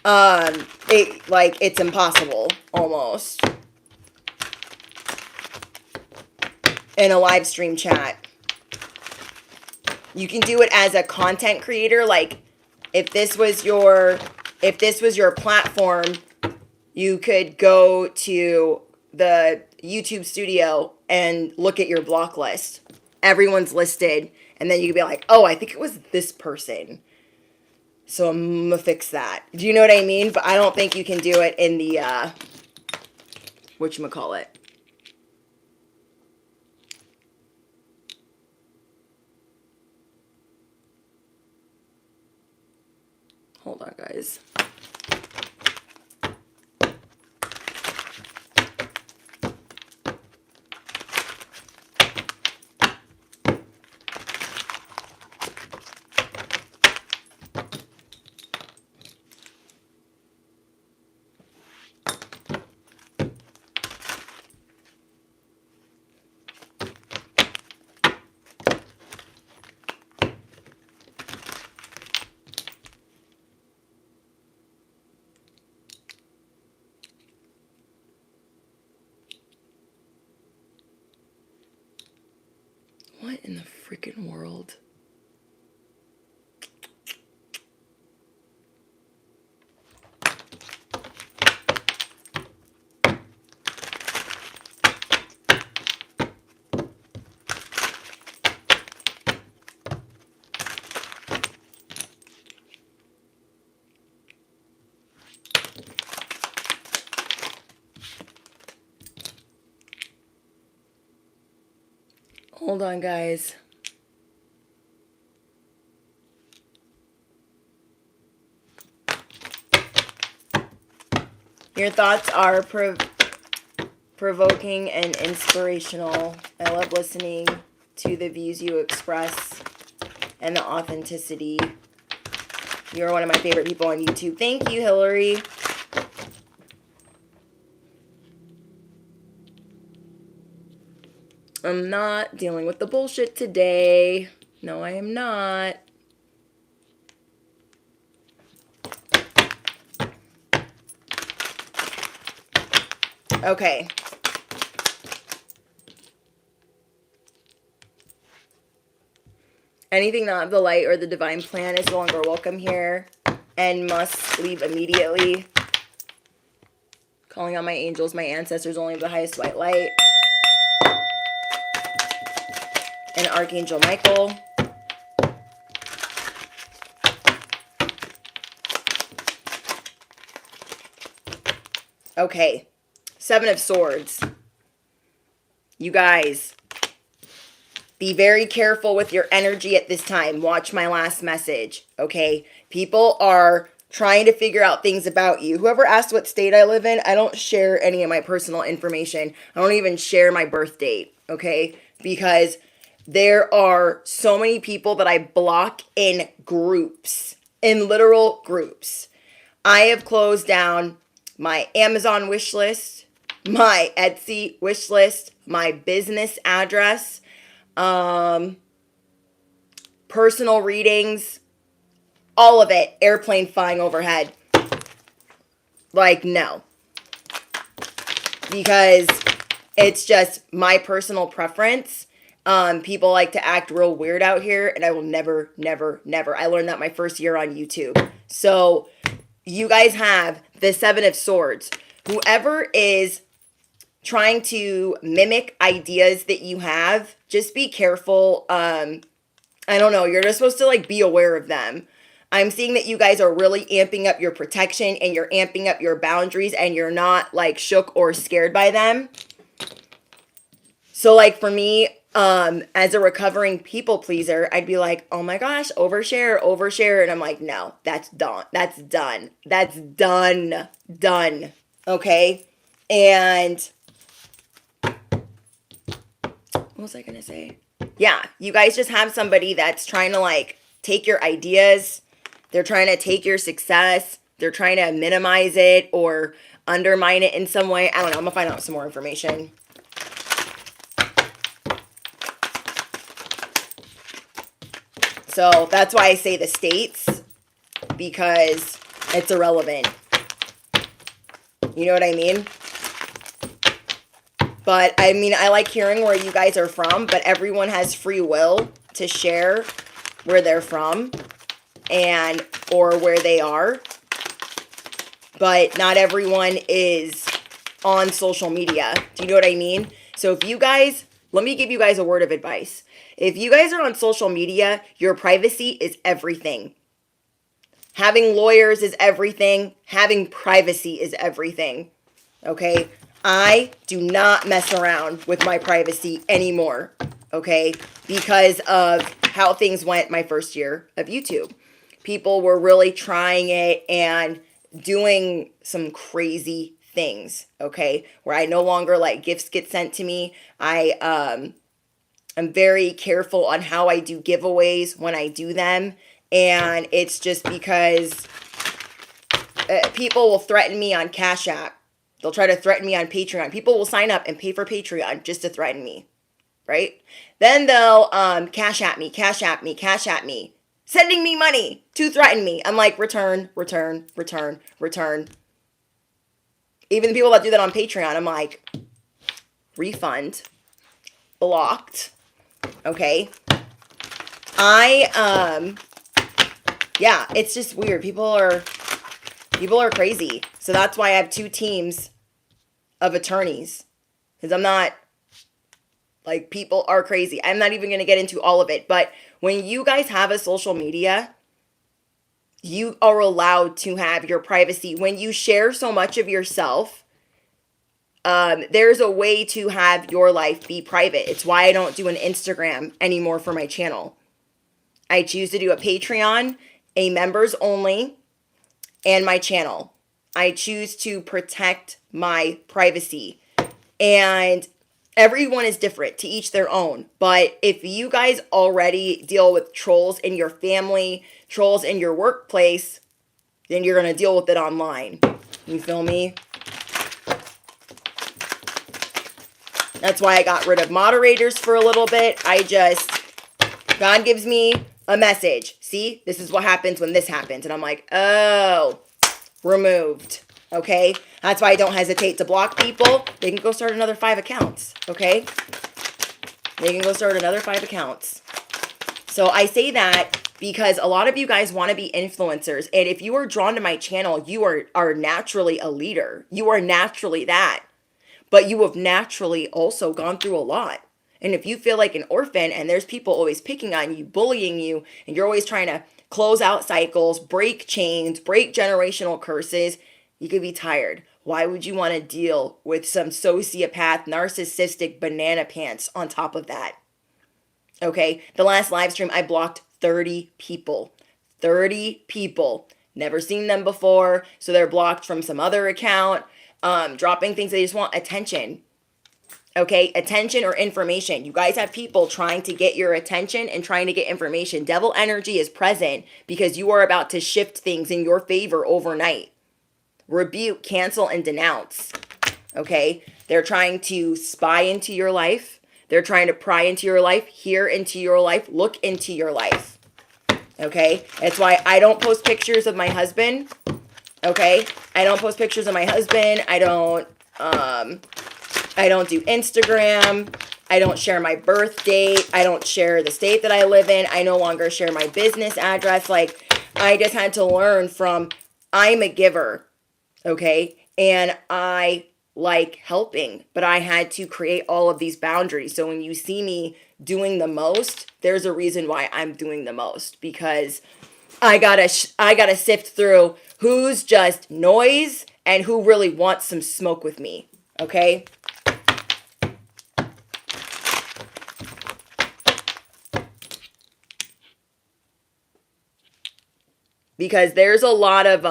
it's impossible almost in a live stream chat. You can do it as a content creator. Like, if this was your platform, you could go to the YouTube studio and look at your block list. Everyone's listed, and then you could be like, oh, I think it was this person, so I'm gonna fix that. Do you know what I mean? But I don't think you can do it in the whatchamacallit. Hold on, guys. What in the freaking world? Hold on, guys. Your thoughts are provoking and inspirational. I love listening to the views you express and the authenticity. You're one of my favorite people on YouTube. Thank you, Hillary. I'm not dealing with the bullshit today. No, I am not. Okay. Anything not of the light or the divine plan is no longer welcome here and must leave immediately. Calling on my angels, my ancestors, only the highest white light. And Archangel Michael. Okay. 7 of Swords. You guys, be very careful with your energy at this time. Watch my last message, okay? People are trying to figure out things about you. Whoever asked what state I live in, I don't share any of my personal information. I don't even share my birth date, okay? Because there are so many people that I block in groups, in literal groups. I have closed down my Amazon wish list, my Etsy wish list, my business address, personal readings, all of it, airplane flying overhead. Like, no. Because it's just my personal preference. People like to act real weird out here, and I will never, never, never. I learned that my first year on YouTube. So, you guys have the 7 of Swords. Whoever is trying to mimic ideas that you have, just be careful. I don't know. You're just supposed to like be aware of them. I'm seeing that you guys are really amping up your protection and you're amping up your boundaries and you're not like shook or scared by them. So like for me, as a recovering people pleaser, I'd be like, oh my gosh, overshare. And I'm like, no, that's done. That's done. That's done. Done. Okay. And what was I going to say? Yeah, you guys just have somebody that's trying to like take your ideas. They're trying to take your success. They're trying to minimize it or undermine it in some way. I don't know. I'm going to find out some more information. So that's why I say the states, because it's irrelevant. You know what I mean? But I mean, I like hearing where you guys are from, but everyone has free will to share where they're from and or where they are. But not everyone is on social media. Do you know what I mean? So if you guys, let me give you guys a word of advice. If you guys are on social media, your privacy is everything. Having lawyers is everything. Having privacy is everything. Okay? I do not mess around with my privacy anymore, okay? Because of how things went my first year of YouTube. People were really trying it and doing some crazy things, okay? Where I no longer like gifts get sent to me. I'm very careful on how I do giveaways when I do them. And it's just because people will threaten me on Cash App. They'll try to threaten me on Patreon. People will sign up and pay for Patreon just to threaten me, right? Then they'll cash at me, sending me money to threaten me. I'm like, return. Even the people that do that on Patreon, I'm like, refund, blocked, okay? Yeah, it's just weird. People are crazy. So that's why I have 2 teams of attorneys. Because I'm not, like, people are crazy. I'm not even going to get into all of it. But when you guys have a social media, you are allowed to have your privacy. When you share so much of yourself, there's a way to have your life be private. It's why I don't do an Instagram anymore for my channel. I choose to do a Patreon, a members only, and my channel. I choose to protect my privacy. And everyone is different, to each their own. But if you guys already deal with trolls in your family, trolls in your workplace, then you're going to deal with it online. You feel me? That's why I got rid of moderators for a little bit. I just God gives me a message. See, this is what happens when this happens. And I'm like, oh, removed. Okay? That's why I don't hesitate to block people. They can go start another 5 accounts. Okay? They can go start another 5 accounts. So I say that because a lot of you guys want to be influencers. And if you are drawn to my channel, you are naturally a leader. You are naturally that. But you have naturally also gone through a lot. And if you feel like an orphan and there's people always picking on you, bullying you, and you're always trying to close out cycles, break chains, break generational curses, you could be tired. Why would you want to deal with some sociopath, narcissistic banana pants on top of that? Okay, the last live stream, I blocked 30 people. 30 people. Never seen them before, so they're blocked from some other account, dropping things. They just want attention. Okay, attention or information. You guys have people trying to get your attention and trying to get information. Devil energy is present because you are about to shift things in your favor overnight. Rebuke, cancel, and denounce. Okay, they're trying to spy into your life. They're trying to pry into your life, hear into your life, look into your life. Okay, that's why I don't post pictures of my husband. Okay, I don't post pictures of my husband. I don't do Instagram. I don't share my birth date. I don't share the state that I live in. I no longer share my business address. Like, I just had to learn from, I'm a giver, okay? And I like helping, but I had to create all of these boundaries. So when you see me doing the most, there's a reason why I'm doing the most, because I gotta sift through who's just noise and who really wants some smoke with me, okay? Because there's a lot of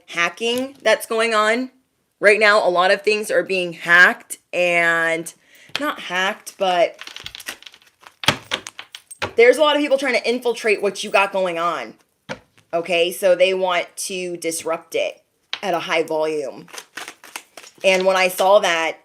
hacking that's going on right now. A lot of things are being hacked, and not hacked, but there's a lot of people trying to infiltrate what you got going on. Okay, so they want to disrupt it at a high volume. And when I saw that,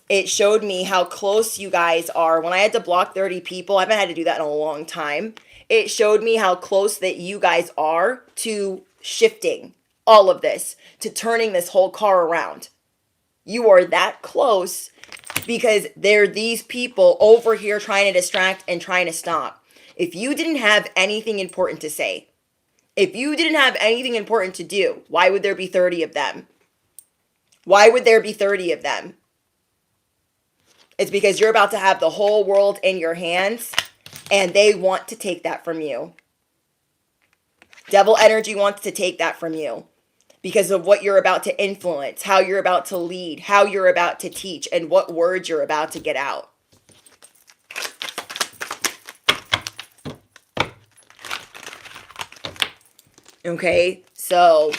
it showed me how close you guys are. When I had to block 30 people, I haven't had to do that in a long time. It showed me how close that you guys are to shifting all of this, to turning this whole car around. You are that close because there are these people over here trying to distract and trying to stop. If you didn't have anything important to say, if you didn't have anything important to do, why would there be 30 of them? Why would there be 30 of them? It's because you're about to have the whole world in your hands, and they want to take that from you. Devil energy wants to take that from you because of what you're about to influence, how you're about to lead, how you're about to teach, and what words you're about to get out. Okay, so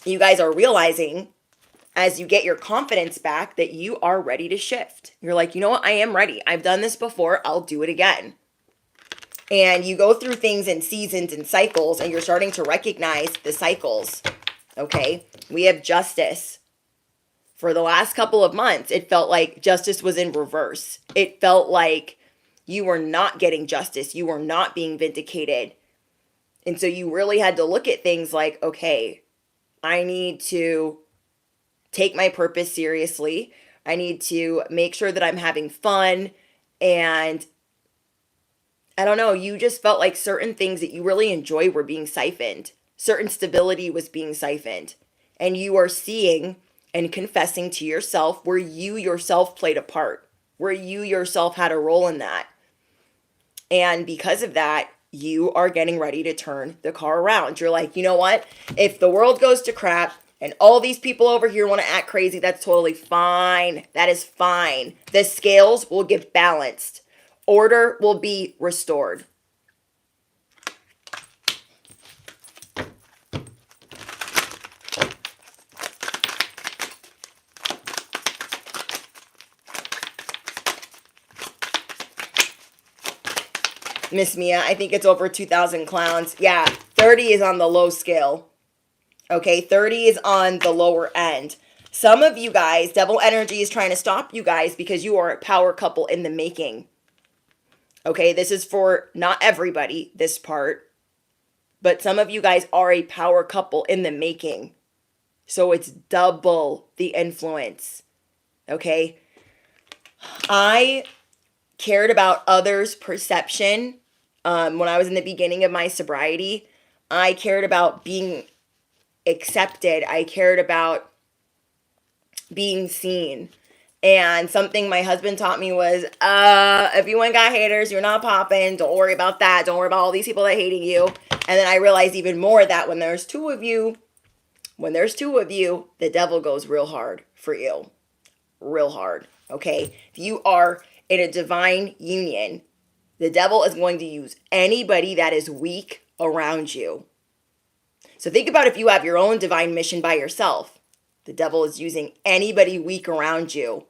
you guys are realizing as you get your confidence back that you are ready to shift. You're like, you know what? I am ready. I've done this before. I'll do it again. And you go through things in seasons and cycles, and you're starting to recognize the cycles. Okay? We have justice. For the last couple of months, it felt like justice was in reverse. It felt like you were not getting justice. You were not being vindicated. And so you really had to look at things like, okay, I need to take my purpose seriously. I need to make sure that I'm having fun. And I don't know, you just felt like certain things that you really enjoy were being siphoned. Certain stability was being siphoned. And you are seeing and confessing to yourself where you yourself played a part, where you yourself had a role in that. And because of that, you are getting ready to turn the car around. You're like, you know what? If the world goes to crap, and all these people over here want to act crazy, that's totally fine. That is fine. The scales will get balanced. Order will be restored. Miss Mia, I think it's over 2,000 clowns. Yeah, 30 is on the low scale. Okay, 30 is on the lower end. Some of you guys, devil energy is trying to stop you guys because you are a power couple in the making. Okay, this is for not everybody, this part. But some of you guys are a power couple in the making. So it's double the influence. Okay? I cared about others' perception when I was in the beginning of my sobriety. I cared about being accepted. I cared about being seen. And something my husband taught me was, if you ain't got haters, you're not popping. Don't worry about that. Don't worry about all these people that hating you. And then I realized even more that when there's two of you, the devil goes real hard for you. Real hard. Okay? If you are in a divine union, the devil is going to use anybody that is weak around you. So think about if you have your own divine mission by yourself. The devil is using anybody weak around you.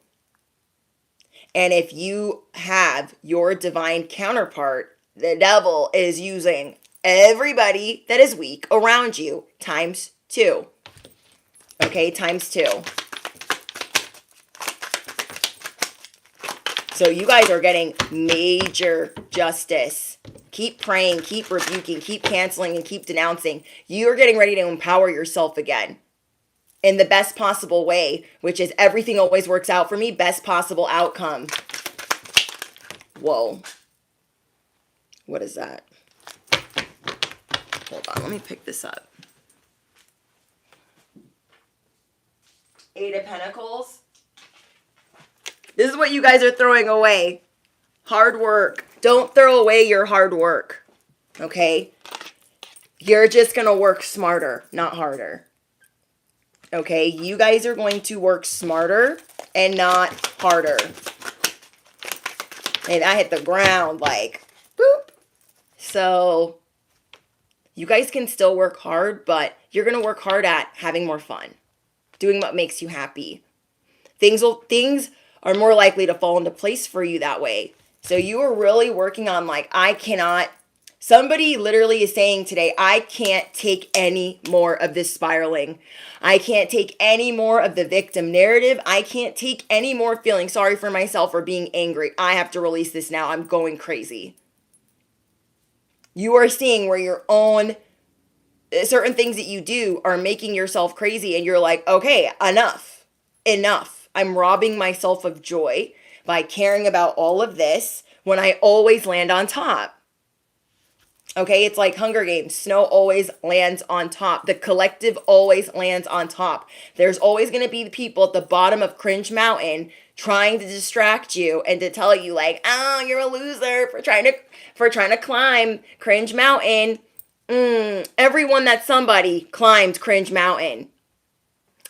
And if you have your divine counterpart, the devil is using everybody that is weak around you times 2. Okay, times 2. So you guys are getting major justice. Keep praying, keep rebuking, keep canceling, and keep denouncing. You're getting ready to empower yourself again in the best possible way, which is everything always works out for me. Best possible outcome. Whoa. What is that? Hold on, let me pick this up. 8 of Pentacles. This is what you guys are throwing away. Hard work. Don't throw away your hard work. Okay? You're just going to work smarter, not harder. Okay? You guys are going to work smarter and not harder. And I hit the ground like, boop. So, you guys can still work hard, but you're going to work hard at having more fun. Doing what makes you happy. Things are more likely to fall into place for you that way. So you are really working on like, somebody literally is saying today, I can't take any more of this spiraling. I can't take any more of the victim narrative. I can't take any more feeling sorry for myself or being angry. I have to release this now. I'm going crazy. You are seeing where your own certain things that you do are making yourself crazy and you're like, okay, enough. I'm robbing myself of joy by caring about all of this when I always land on top. Okay, it's like Hunger Games. Snow always lands on top. The collective always lands on top. There's always going to be the people at the bottom of Cringe Mountain trying to distract you and to tell you like, oh, you're a loser for trying to climb Cringe Mountain. Everyone that's somebody climbed Cringe Mountain.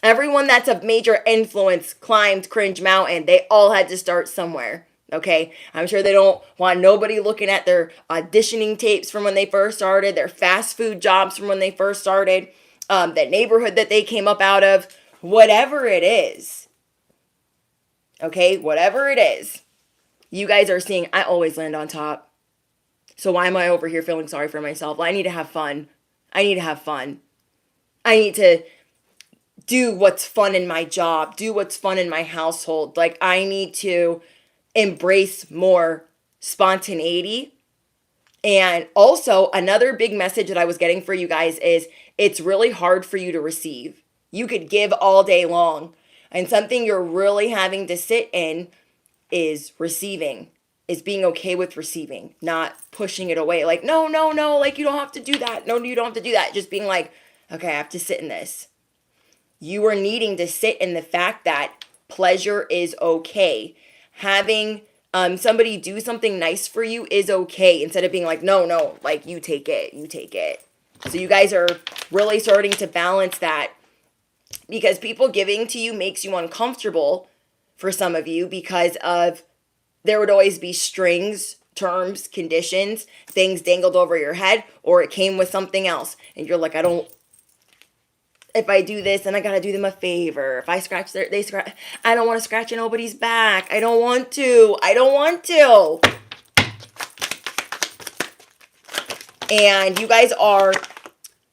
Everyone that's of major influence climbed Cringe Mountain. They all had to start somewhere. Okay? I'm sure they don't want nobody looking at their auditioning tapes from when they first started, their fast food jobs from when they first started, the neighborhood that they came up out of, whatever it is. Okay? Whatever it is. You guys are seeing, I always land on top. So why am I over here feeling sorry for myself? Well, I need to have fun. I need to do what's fun in my job, do what's fun in my household. Like, I need to embrace more spontaneity. And also, another big message that I was getting for you guys is it's really hard for you to receive. You could give all day long. And something you're really having to sit in is receiving. Is being okay with receiving, not pushing it away. Like, no, like, you don't have to do that. No, you don't have to do that. Just being like, okay, I have to sit in this. You are needing to sit in the fact that pleasure is okay. Having somebody do something nice for you is okay. Instead of being like, no, like, you take it. So you guys are really starting to balance that because people giving to you makes you uncomfortable for some of you because of there would always be strings, terms, conditions, things dangled over your head, or it came with something else. And you're like, if I do this, then I gotta do them a favor. If I scratch they scratch, I don't want to scratch nobody's back. I don't want to. And you guys are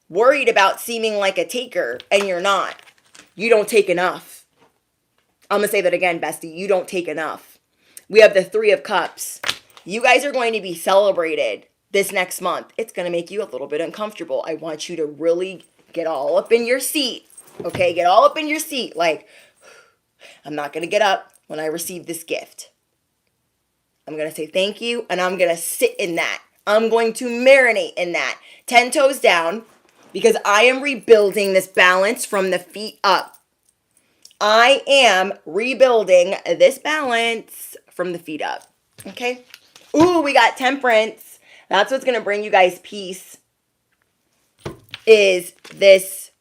worried about seeming like a taker, and you're not. You don't take enough. I'm going to say that again, bestie. You don't take enough. We have the Three of Cups. You guys are going to be celebrated this next month. It's going to make you a little bit uncomfortable. I want you to really get all up in your seat. Okay, get all up in your seat. Like, I'm not going to get up when I receive this gift. I'm going to say thank you, and I'm going to sit in that. I'm going to marinate in that. 10 toes down, because I am rebuilding this balance from the feet up. I am rebuilding this balance from the feet up. Okay? Ooh, we got temperance. That's what's going to bring you guys peace, is this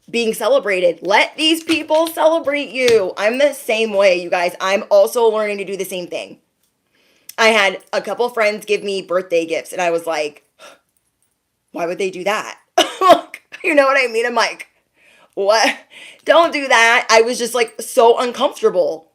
being celebrated. Let these people celebrate you. I'm the same way, you guys. I'm also learning to do the same thing. I had a couple friends give me birthday gifts, and I was like, why would they do that? You know what I mean? I'm like, what? Don't do that. I was just like so uncomfortable.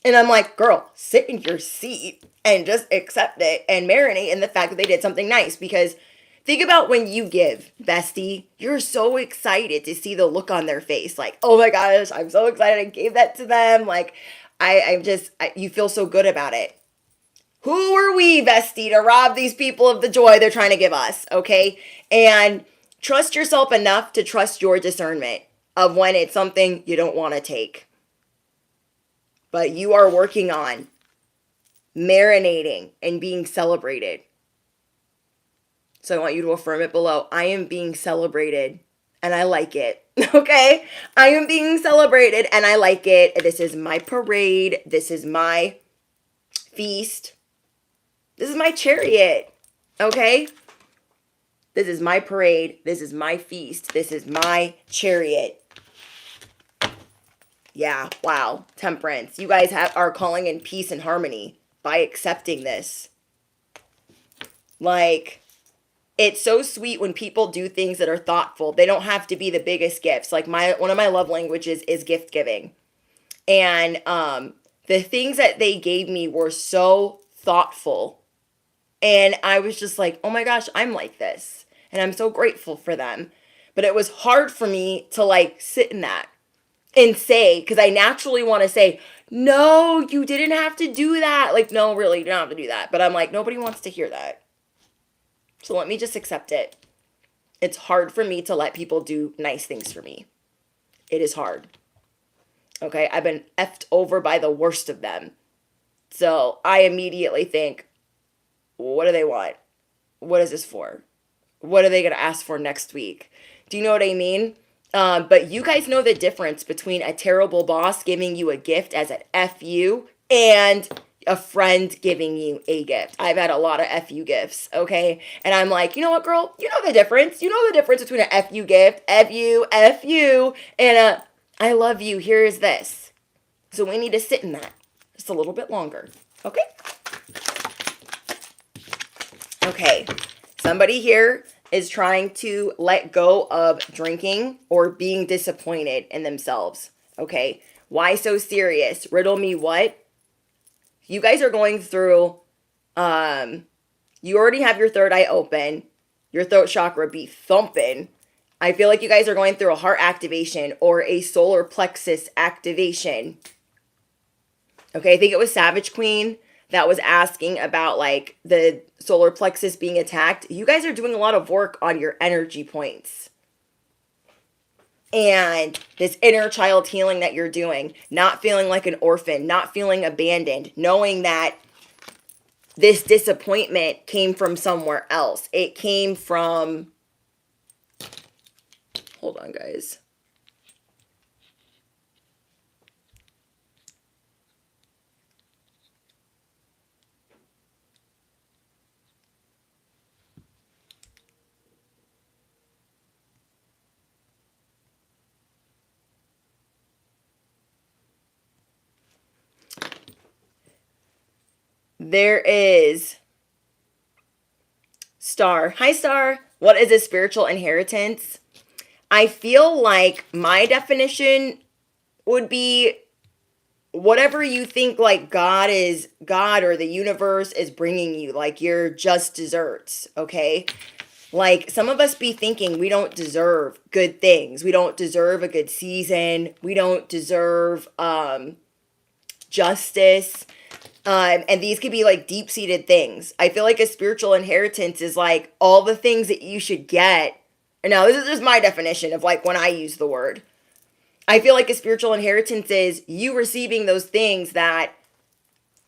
And I'm like, girl, sit in your seat and just accept it and marinate in the fact that they did something nice. Because think about when you give, bestie, you're so excited to see the look on their face. Like, oh my gosh, I'm so excited I gave that to them. Like, you feel so good about it. Who are we, bestie, to rob these people of the joy they're trying to give us, okay? And trust yourself enough to trust your discernment of when it's something you don't want to take. But you are working on marinating and being celebrated. So I want you to affirm it below. I am being celebrated and I like it. Okay? I am being celebrated and I like it. This is my parade. This is my feast. This is my chariot. Okay? This is my parade. This is my feast. This is my chariot. Yeah, wow. Temperance. You guys are calling in peace and harmony by accepting this. Like, it's so sweet when people do things that are thoughtful. They don't have to be the biggest gifts. Like one of my love languages is gift giving. And the things that they gave me were so thoughtful. And I was just like, oh my gosh, I'm like this. And I'm so grateful for them. But it was hard for me to like sit in that and say, because I naturally want to say, no, you didn't have to do that. Like, no, really, you don't have to do that. But I'm like, nobody wants to hear that. So let me just accept it. It's hard for me to let people do nice things for me. It is hard. Okay, I've been effed over by the worst of them. So I immediately think, what do they want? What is this for? What are they going to ask for next week? Do you know what I mean? But you guys know the difference between a terrible boss giving you a gift as an F you and a friend giving you a gift. I've had a lot of F you gifts, okay? And I'm like, you know what, girl? You know the difference. You know the difference between an F you gift, F you, and a I love you. Here is this. So we need to sit in that just a little bit longer, okay? Okay, somebody here is trying to let go of drinking or being disappointed in themselves, okay? Why so serious? Riddle me what? You guys are going through, you already have your third eye open, your throat chakra be thumping. I feel like you guys are going through a heart activation or a solar plexus activation. Okay, I think it was Savage Queen that was asking about like the solar plexus being attacked. You guys are doing a lot of work on your energy points. And this inner child healing that you're doing, not feeling like an orphan, not feeling abandoned, knowing that this disappointment came from somewhere else. It came from, hold on guys. There is Star. Hi, Star. What is a spiritual inheritance? I feel like my definition would be whatever you think like God or the universe is bringing you. Like you're just desserts, okay? Like some of us be thinking we don't deserve good things. We don't deserve a good season. We don't deserve justice. And these could be like deep-seated things. I feel like a spiritual inheritance is like all the things that you should get. And now, this is just my definition of like when I use the word. I feel like a spiritual inheritance is you receiving those things that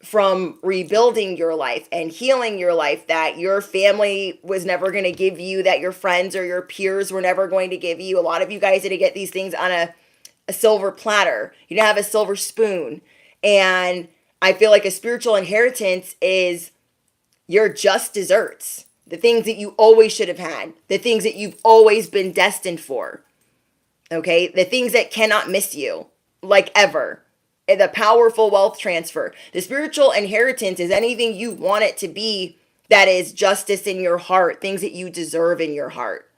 from rebuilding your life and healing your life that your family was never going to give you, that your friends or your peers were never going to give you. A lot of you guys had to get these things on a silver platter. You didn't have a silver spoon. And I feel like a spiritual inheritance is your just desserts. The things that you always should have had. The things that you've always been destined for. Okay? The things that cannot miss you. Like ever. The powerful wealth transfer. The spiritual inheritance is anything you want it to be that is justice in your heart. Things that you deserve in your heart.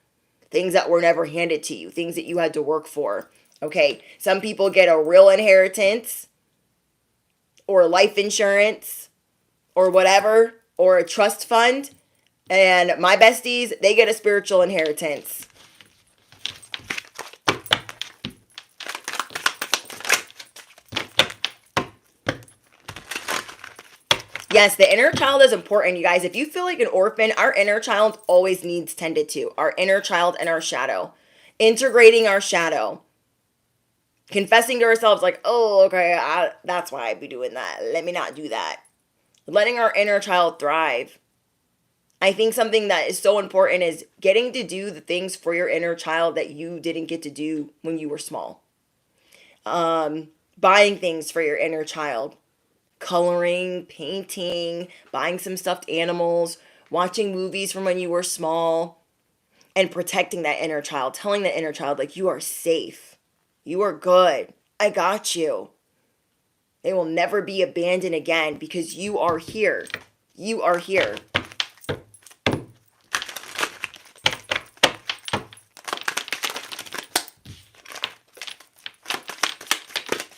Things that were never handed to you. Things that you had to work for. Okay? Some people get a real inheritance. Or life insurance. Or whatever. Or a trust fund. And my besties, they get a spiritual inheritance. Yes, the inner child is important, you guys. If you feel like an orphan, our inner child always needs tended to. Our inner child and our shadow. Integrating our shadow. Confessing to ourselves like, oh, okay, that's why I'd be doing that. Let me not do that. Letting our inner child thrive. I think something that is so important is getting to do the things for your inner child that you didn't get to do when you were small. Buying things for your inner child. Coloring, painting, buying some stuffed animals, watching movies from when you were small, and protecting that inner child, telling that inner child, like, you are safe. You are good. I got you. They will never be abandoned again because you are here. You are here.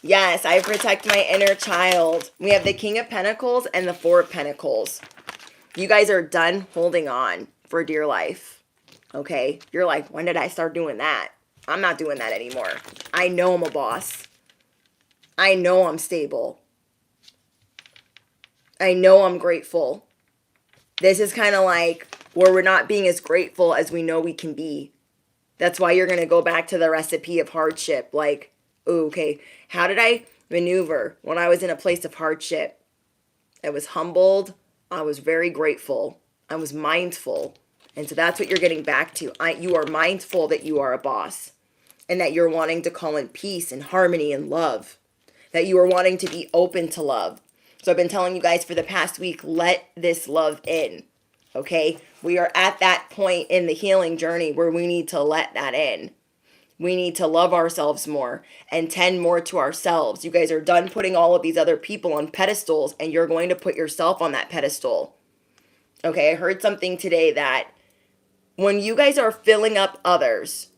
Yes, I protect my inner child. We have the King of Pentacles and the Four of Pentacles. You guys are done holding on for dear life. Okay? You're like, when did I start doing that? I'm not doing that anymore. I know I'm a boss. I know I'm stable. I know I'm grateful. This is kind of like where we're not being as grateful as we know we can be. That's why you're going to go back to the recipe of hardship. Like, ooh, okay, how did I maneuver when I was in a place of hardship? I was humbled. I was very grateful. I was mindful. And so that's what you're getting back to. You are mindful that you are a boss and that you're wanting to call in peace and harmony and love, that you are wanting to be open to love. So I've been telling you guys for the past week, let this love in, okay? We are at that point in the healing journey where we need to let that in. We need to love ourselves more and tend more to ourselves. You guys are done putting all of these other people on pedestals and you're going to put yourself on that pedestal. Okay, I heard something today that when you guys are filling up others,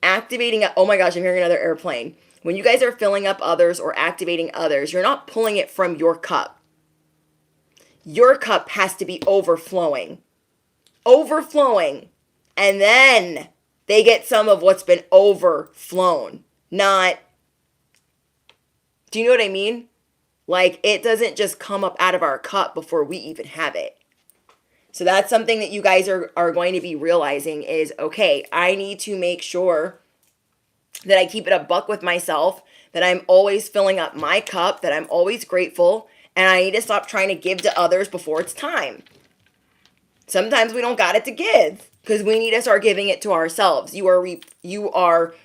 oh my gosh, I'm hearing another airplane. When you guys are filling up others or activating others, you're not pulling it from your cup. Your cup has to be overflowing. Overflowing. And then they get some of what's been overflown. Not, do you know what I mean? Like, it doesn't just come up out of our cup before we even have it. So that's something that you guys are going to be realizing is, okay, I need to make sure that I keep it a buck with myself, that I'm always filling up my cup, that I'm always grateful, and I need to stop trying to give to others before it's time. Sometimes we don't got it to give because we need to start giving it to ourselves. You are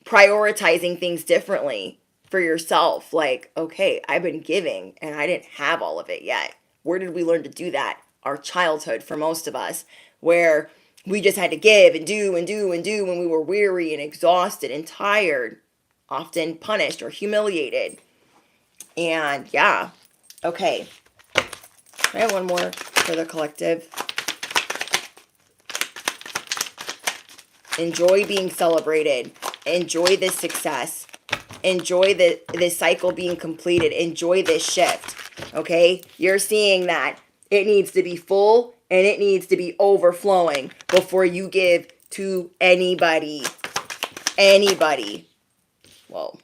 prioritizing things differently for yourself. Like, okay, I've been giving and I didn't have all of it yet. Where did we learn to do that? Our childhood for most of us, where we just had to give and do and do and do when we were weary and exhausted and tired, often punished or humiliated. And yeah, okay. I have one more for the collective. Enjoy being celebrated. Enjoy this success. Enjoy this cycle being completed. Enjoy this shift. Okay? You're seeing that it needs to be full and it needs to be overflowing before you give to anybody. Anybody. Whoa.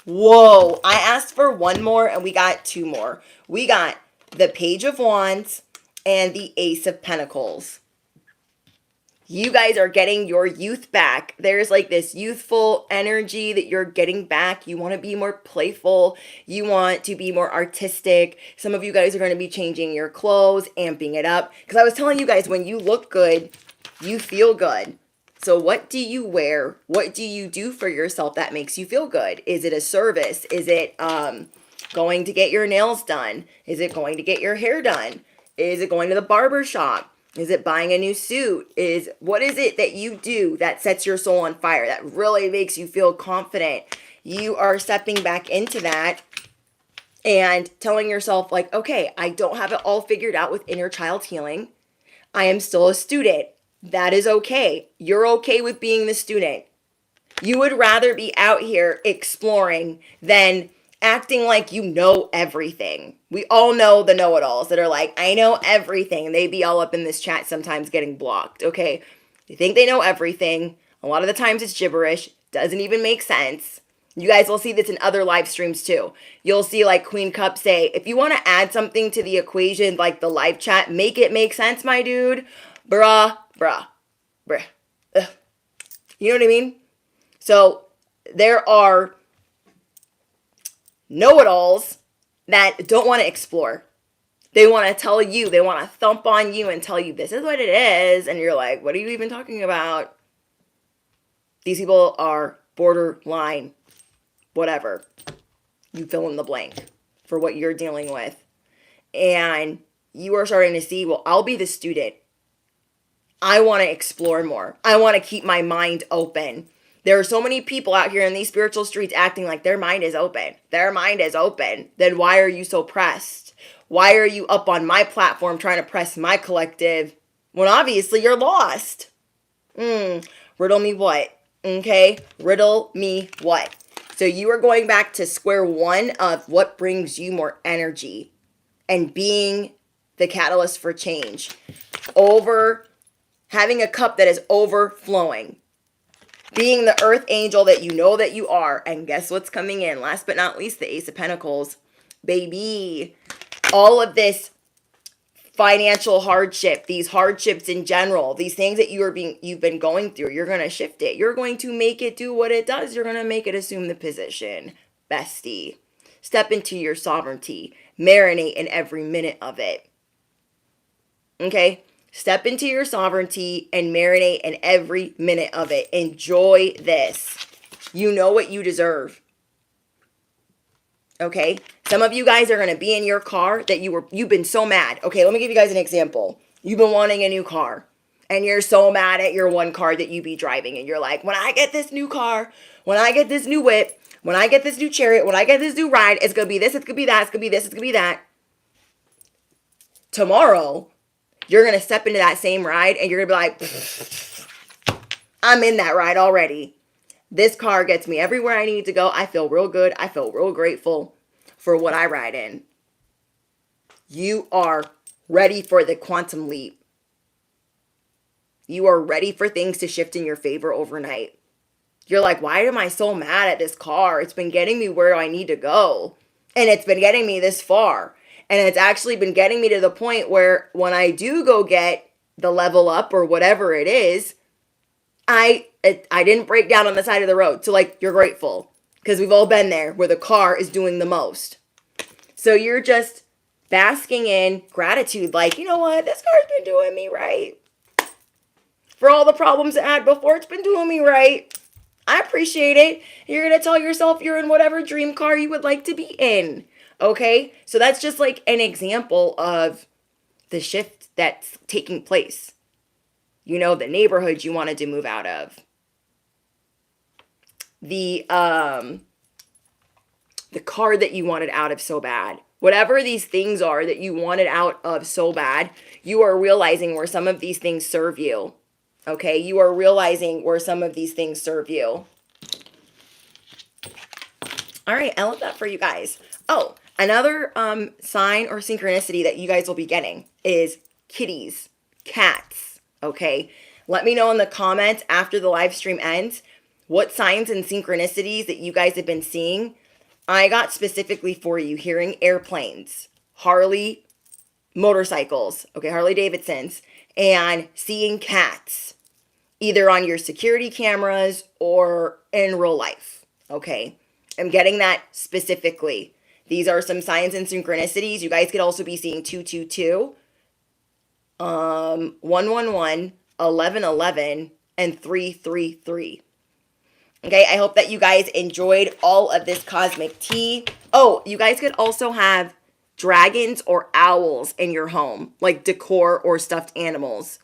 Whoa, I asked for one more and we got two more. We got the Page of Wands and the Ace of Pentacles. You guys are getting your youth back. There's like this youthful energy that you're getting back. You want to be more playful. You want to be more artistic. Some of you guys are going to be changing your clothes, amping it up. Because I was telling you guys, when you look good, you feel good. So what do you wear? What do you do for yourself that makes you feel good? Is it a service? Is it going to get your nails done? Is it going to get your hair done? Is it going to the barber shop? Is it buying a new suit? What is it that you do that sets your soul on fire, that really makes you feel confident? You are stepping back into that and telling yourself like, okay, I don't have it all figured out with inner child healing. I am still a student. That is okay. You're okay with being the student. You would rather be out here exploring than acting like you know everything. We all know the know-it-alls that are like, I know everything. And they be all up in this chat sometimes getting blocked, okay? They think they know everything. A lot of the times it's gibberish. Doesn't even make sense. You guys will see this in other live streams too. You'll see like Queen Cup say, if you want to add something to the equation, like the live chat, make it make sense, my dude. Bruh. Ugh. You know what I mean? So there are know-it-alls that don't want to explore. They want to tell you, they want to thump on you and tell you this is what it is. And you're like, what are you even talking about? These people are borderline, whatever. You fill in the blank for what you're dealing with. And you are starting to see, well, I'll be the student. I want to explore more. I want to keep my mind open. There are so many people out here in these spiritual streets acting like their mind is open. Their mind is open. Then why are you so pressed? Why are you up on my platform trying to press my collective when obviously you're lost? Riddle me what? Okay? Riddle me what? So you are going back to square one of what brings you more energy and being the catalyst for change. Having a cup that is overflowing. Being the earth angel that you know that you are. And guess what's coming in? Last but not least, the Ace of Pentacles. Baby. All of this financial hardship, these hardships in general, these things that you've been going through, you're going to shift it. You're going to make it do what it does. You're going to make it assume the position. Bestie. Step into your sovereignty. Marinate in every minute of it. Okay? Step into your sovereignty and marinate in every minute of it. Enjoy this. You know what you deserve. Okay? Some of you guys are going to be in your car that you've been so mad. Okay, let me give you guys an example. You've been wanting a new car. And you're so mad at your one car that you be driving. And you're like, when I get this new car, when I get this new whip, when I get this new chariot, when I get this new ride, it's going to be this, it's going to be that, it's going to be this, it's going to be that. Tomorrow, you're going to step into that same ride and you're going to be like, I'm in that ride already. This car gets me everywhere I need to go. I feel real good. I feel real grateful for what I ride in. You are ready for the quantum leap. You are ready for things to shift in your favor overnight. You're like, why am I so mad at this car? It's been getting me where I need to go. And it's been getting me this far. And it's actually been getting me to the point where when I do go get the level up or whatever it is, I didn't break down on the side of the road. So like, you're grateful because we've all been there where the car is doing the most. So you're just basking in gratitude. Like, you know what? This car's been doing me right. For all the problems it had before, it's been doing me right. I appreciate it. You're going to tell yourself you're in whatever dream car you would like to be in. Okay, so that's just like an example of the shift that's taking place. You know, the neighborhood you wanted to move out of. The car that you wanted out of so bad. Whatever these things are that you wanted out of so bad, you are realizing where some of these things serve you. Okay, you are realizing where some of these things serve you. All right, I love that for you guys. Oh, another sign or synchronicity that you guys will be getting is kitties, cats, okay? Let me know in the comments after the live stream ends what signs and synchronicities that you guys have been seeing I got specifically for you hearing airplanes, Harley motorcycles, okay, Harley Davidsons, and seeing cats, either on your security cameras or in real life, okay? I'm getting that specifically. These are some signs and synchronicities. You guys could also be seeing 222, 111, 1111, and 333. Okay, I hope that you guys enjoyed all of this cosmic tea. Oh, you guys could also have dragons or owls in your home, like decor or stuffed animals.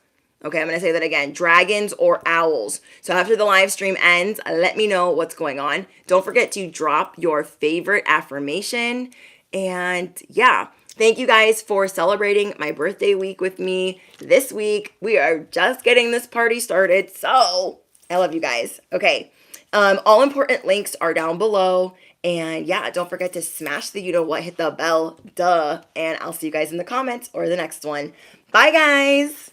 Okay, I'm going to say that again. Dragons or owls. So after the live stream ends, let me know what's going on. Don't forget to drop your favorite affirmation. And yeah, thank you guys for celebrating my birthday week with me. This week, we are just getting this party started. So I love you guys. Okay. All important links are down below. And yeah, don't forget to smash the you-know-what, hit the bell, duh. And I'll see you guys in the comments or the next one. Bye, guys.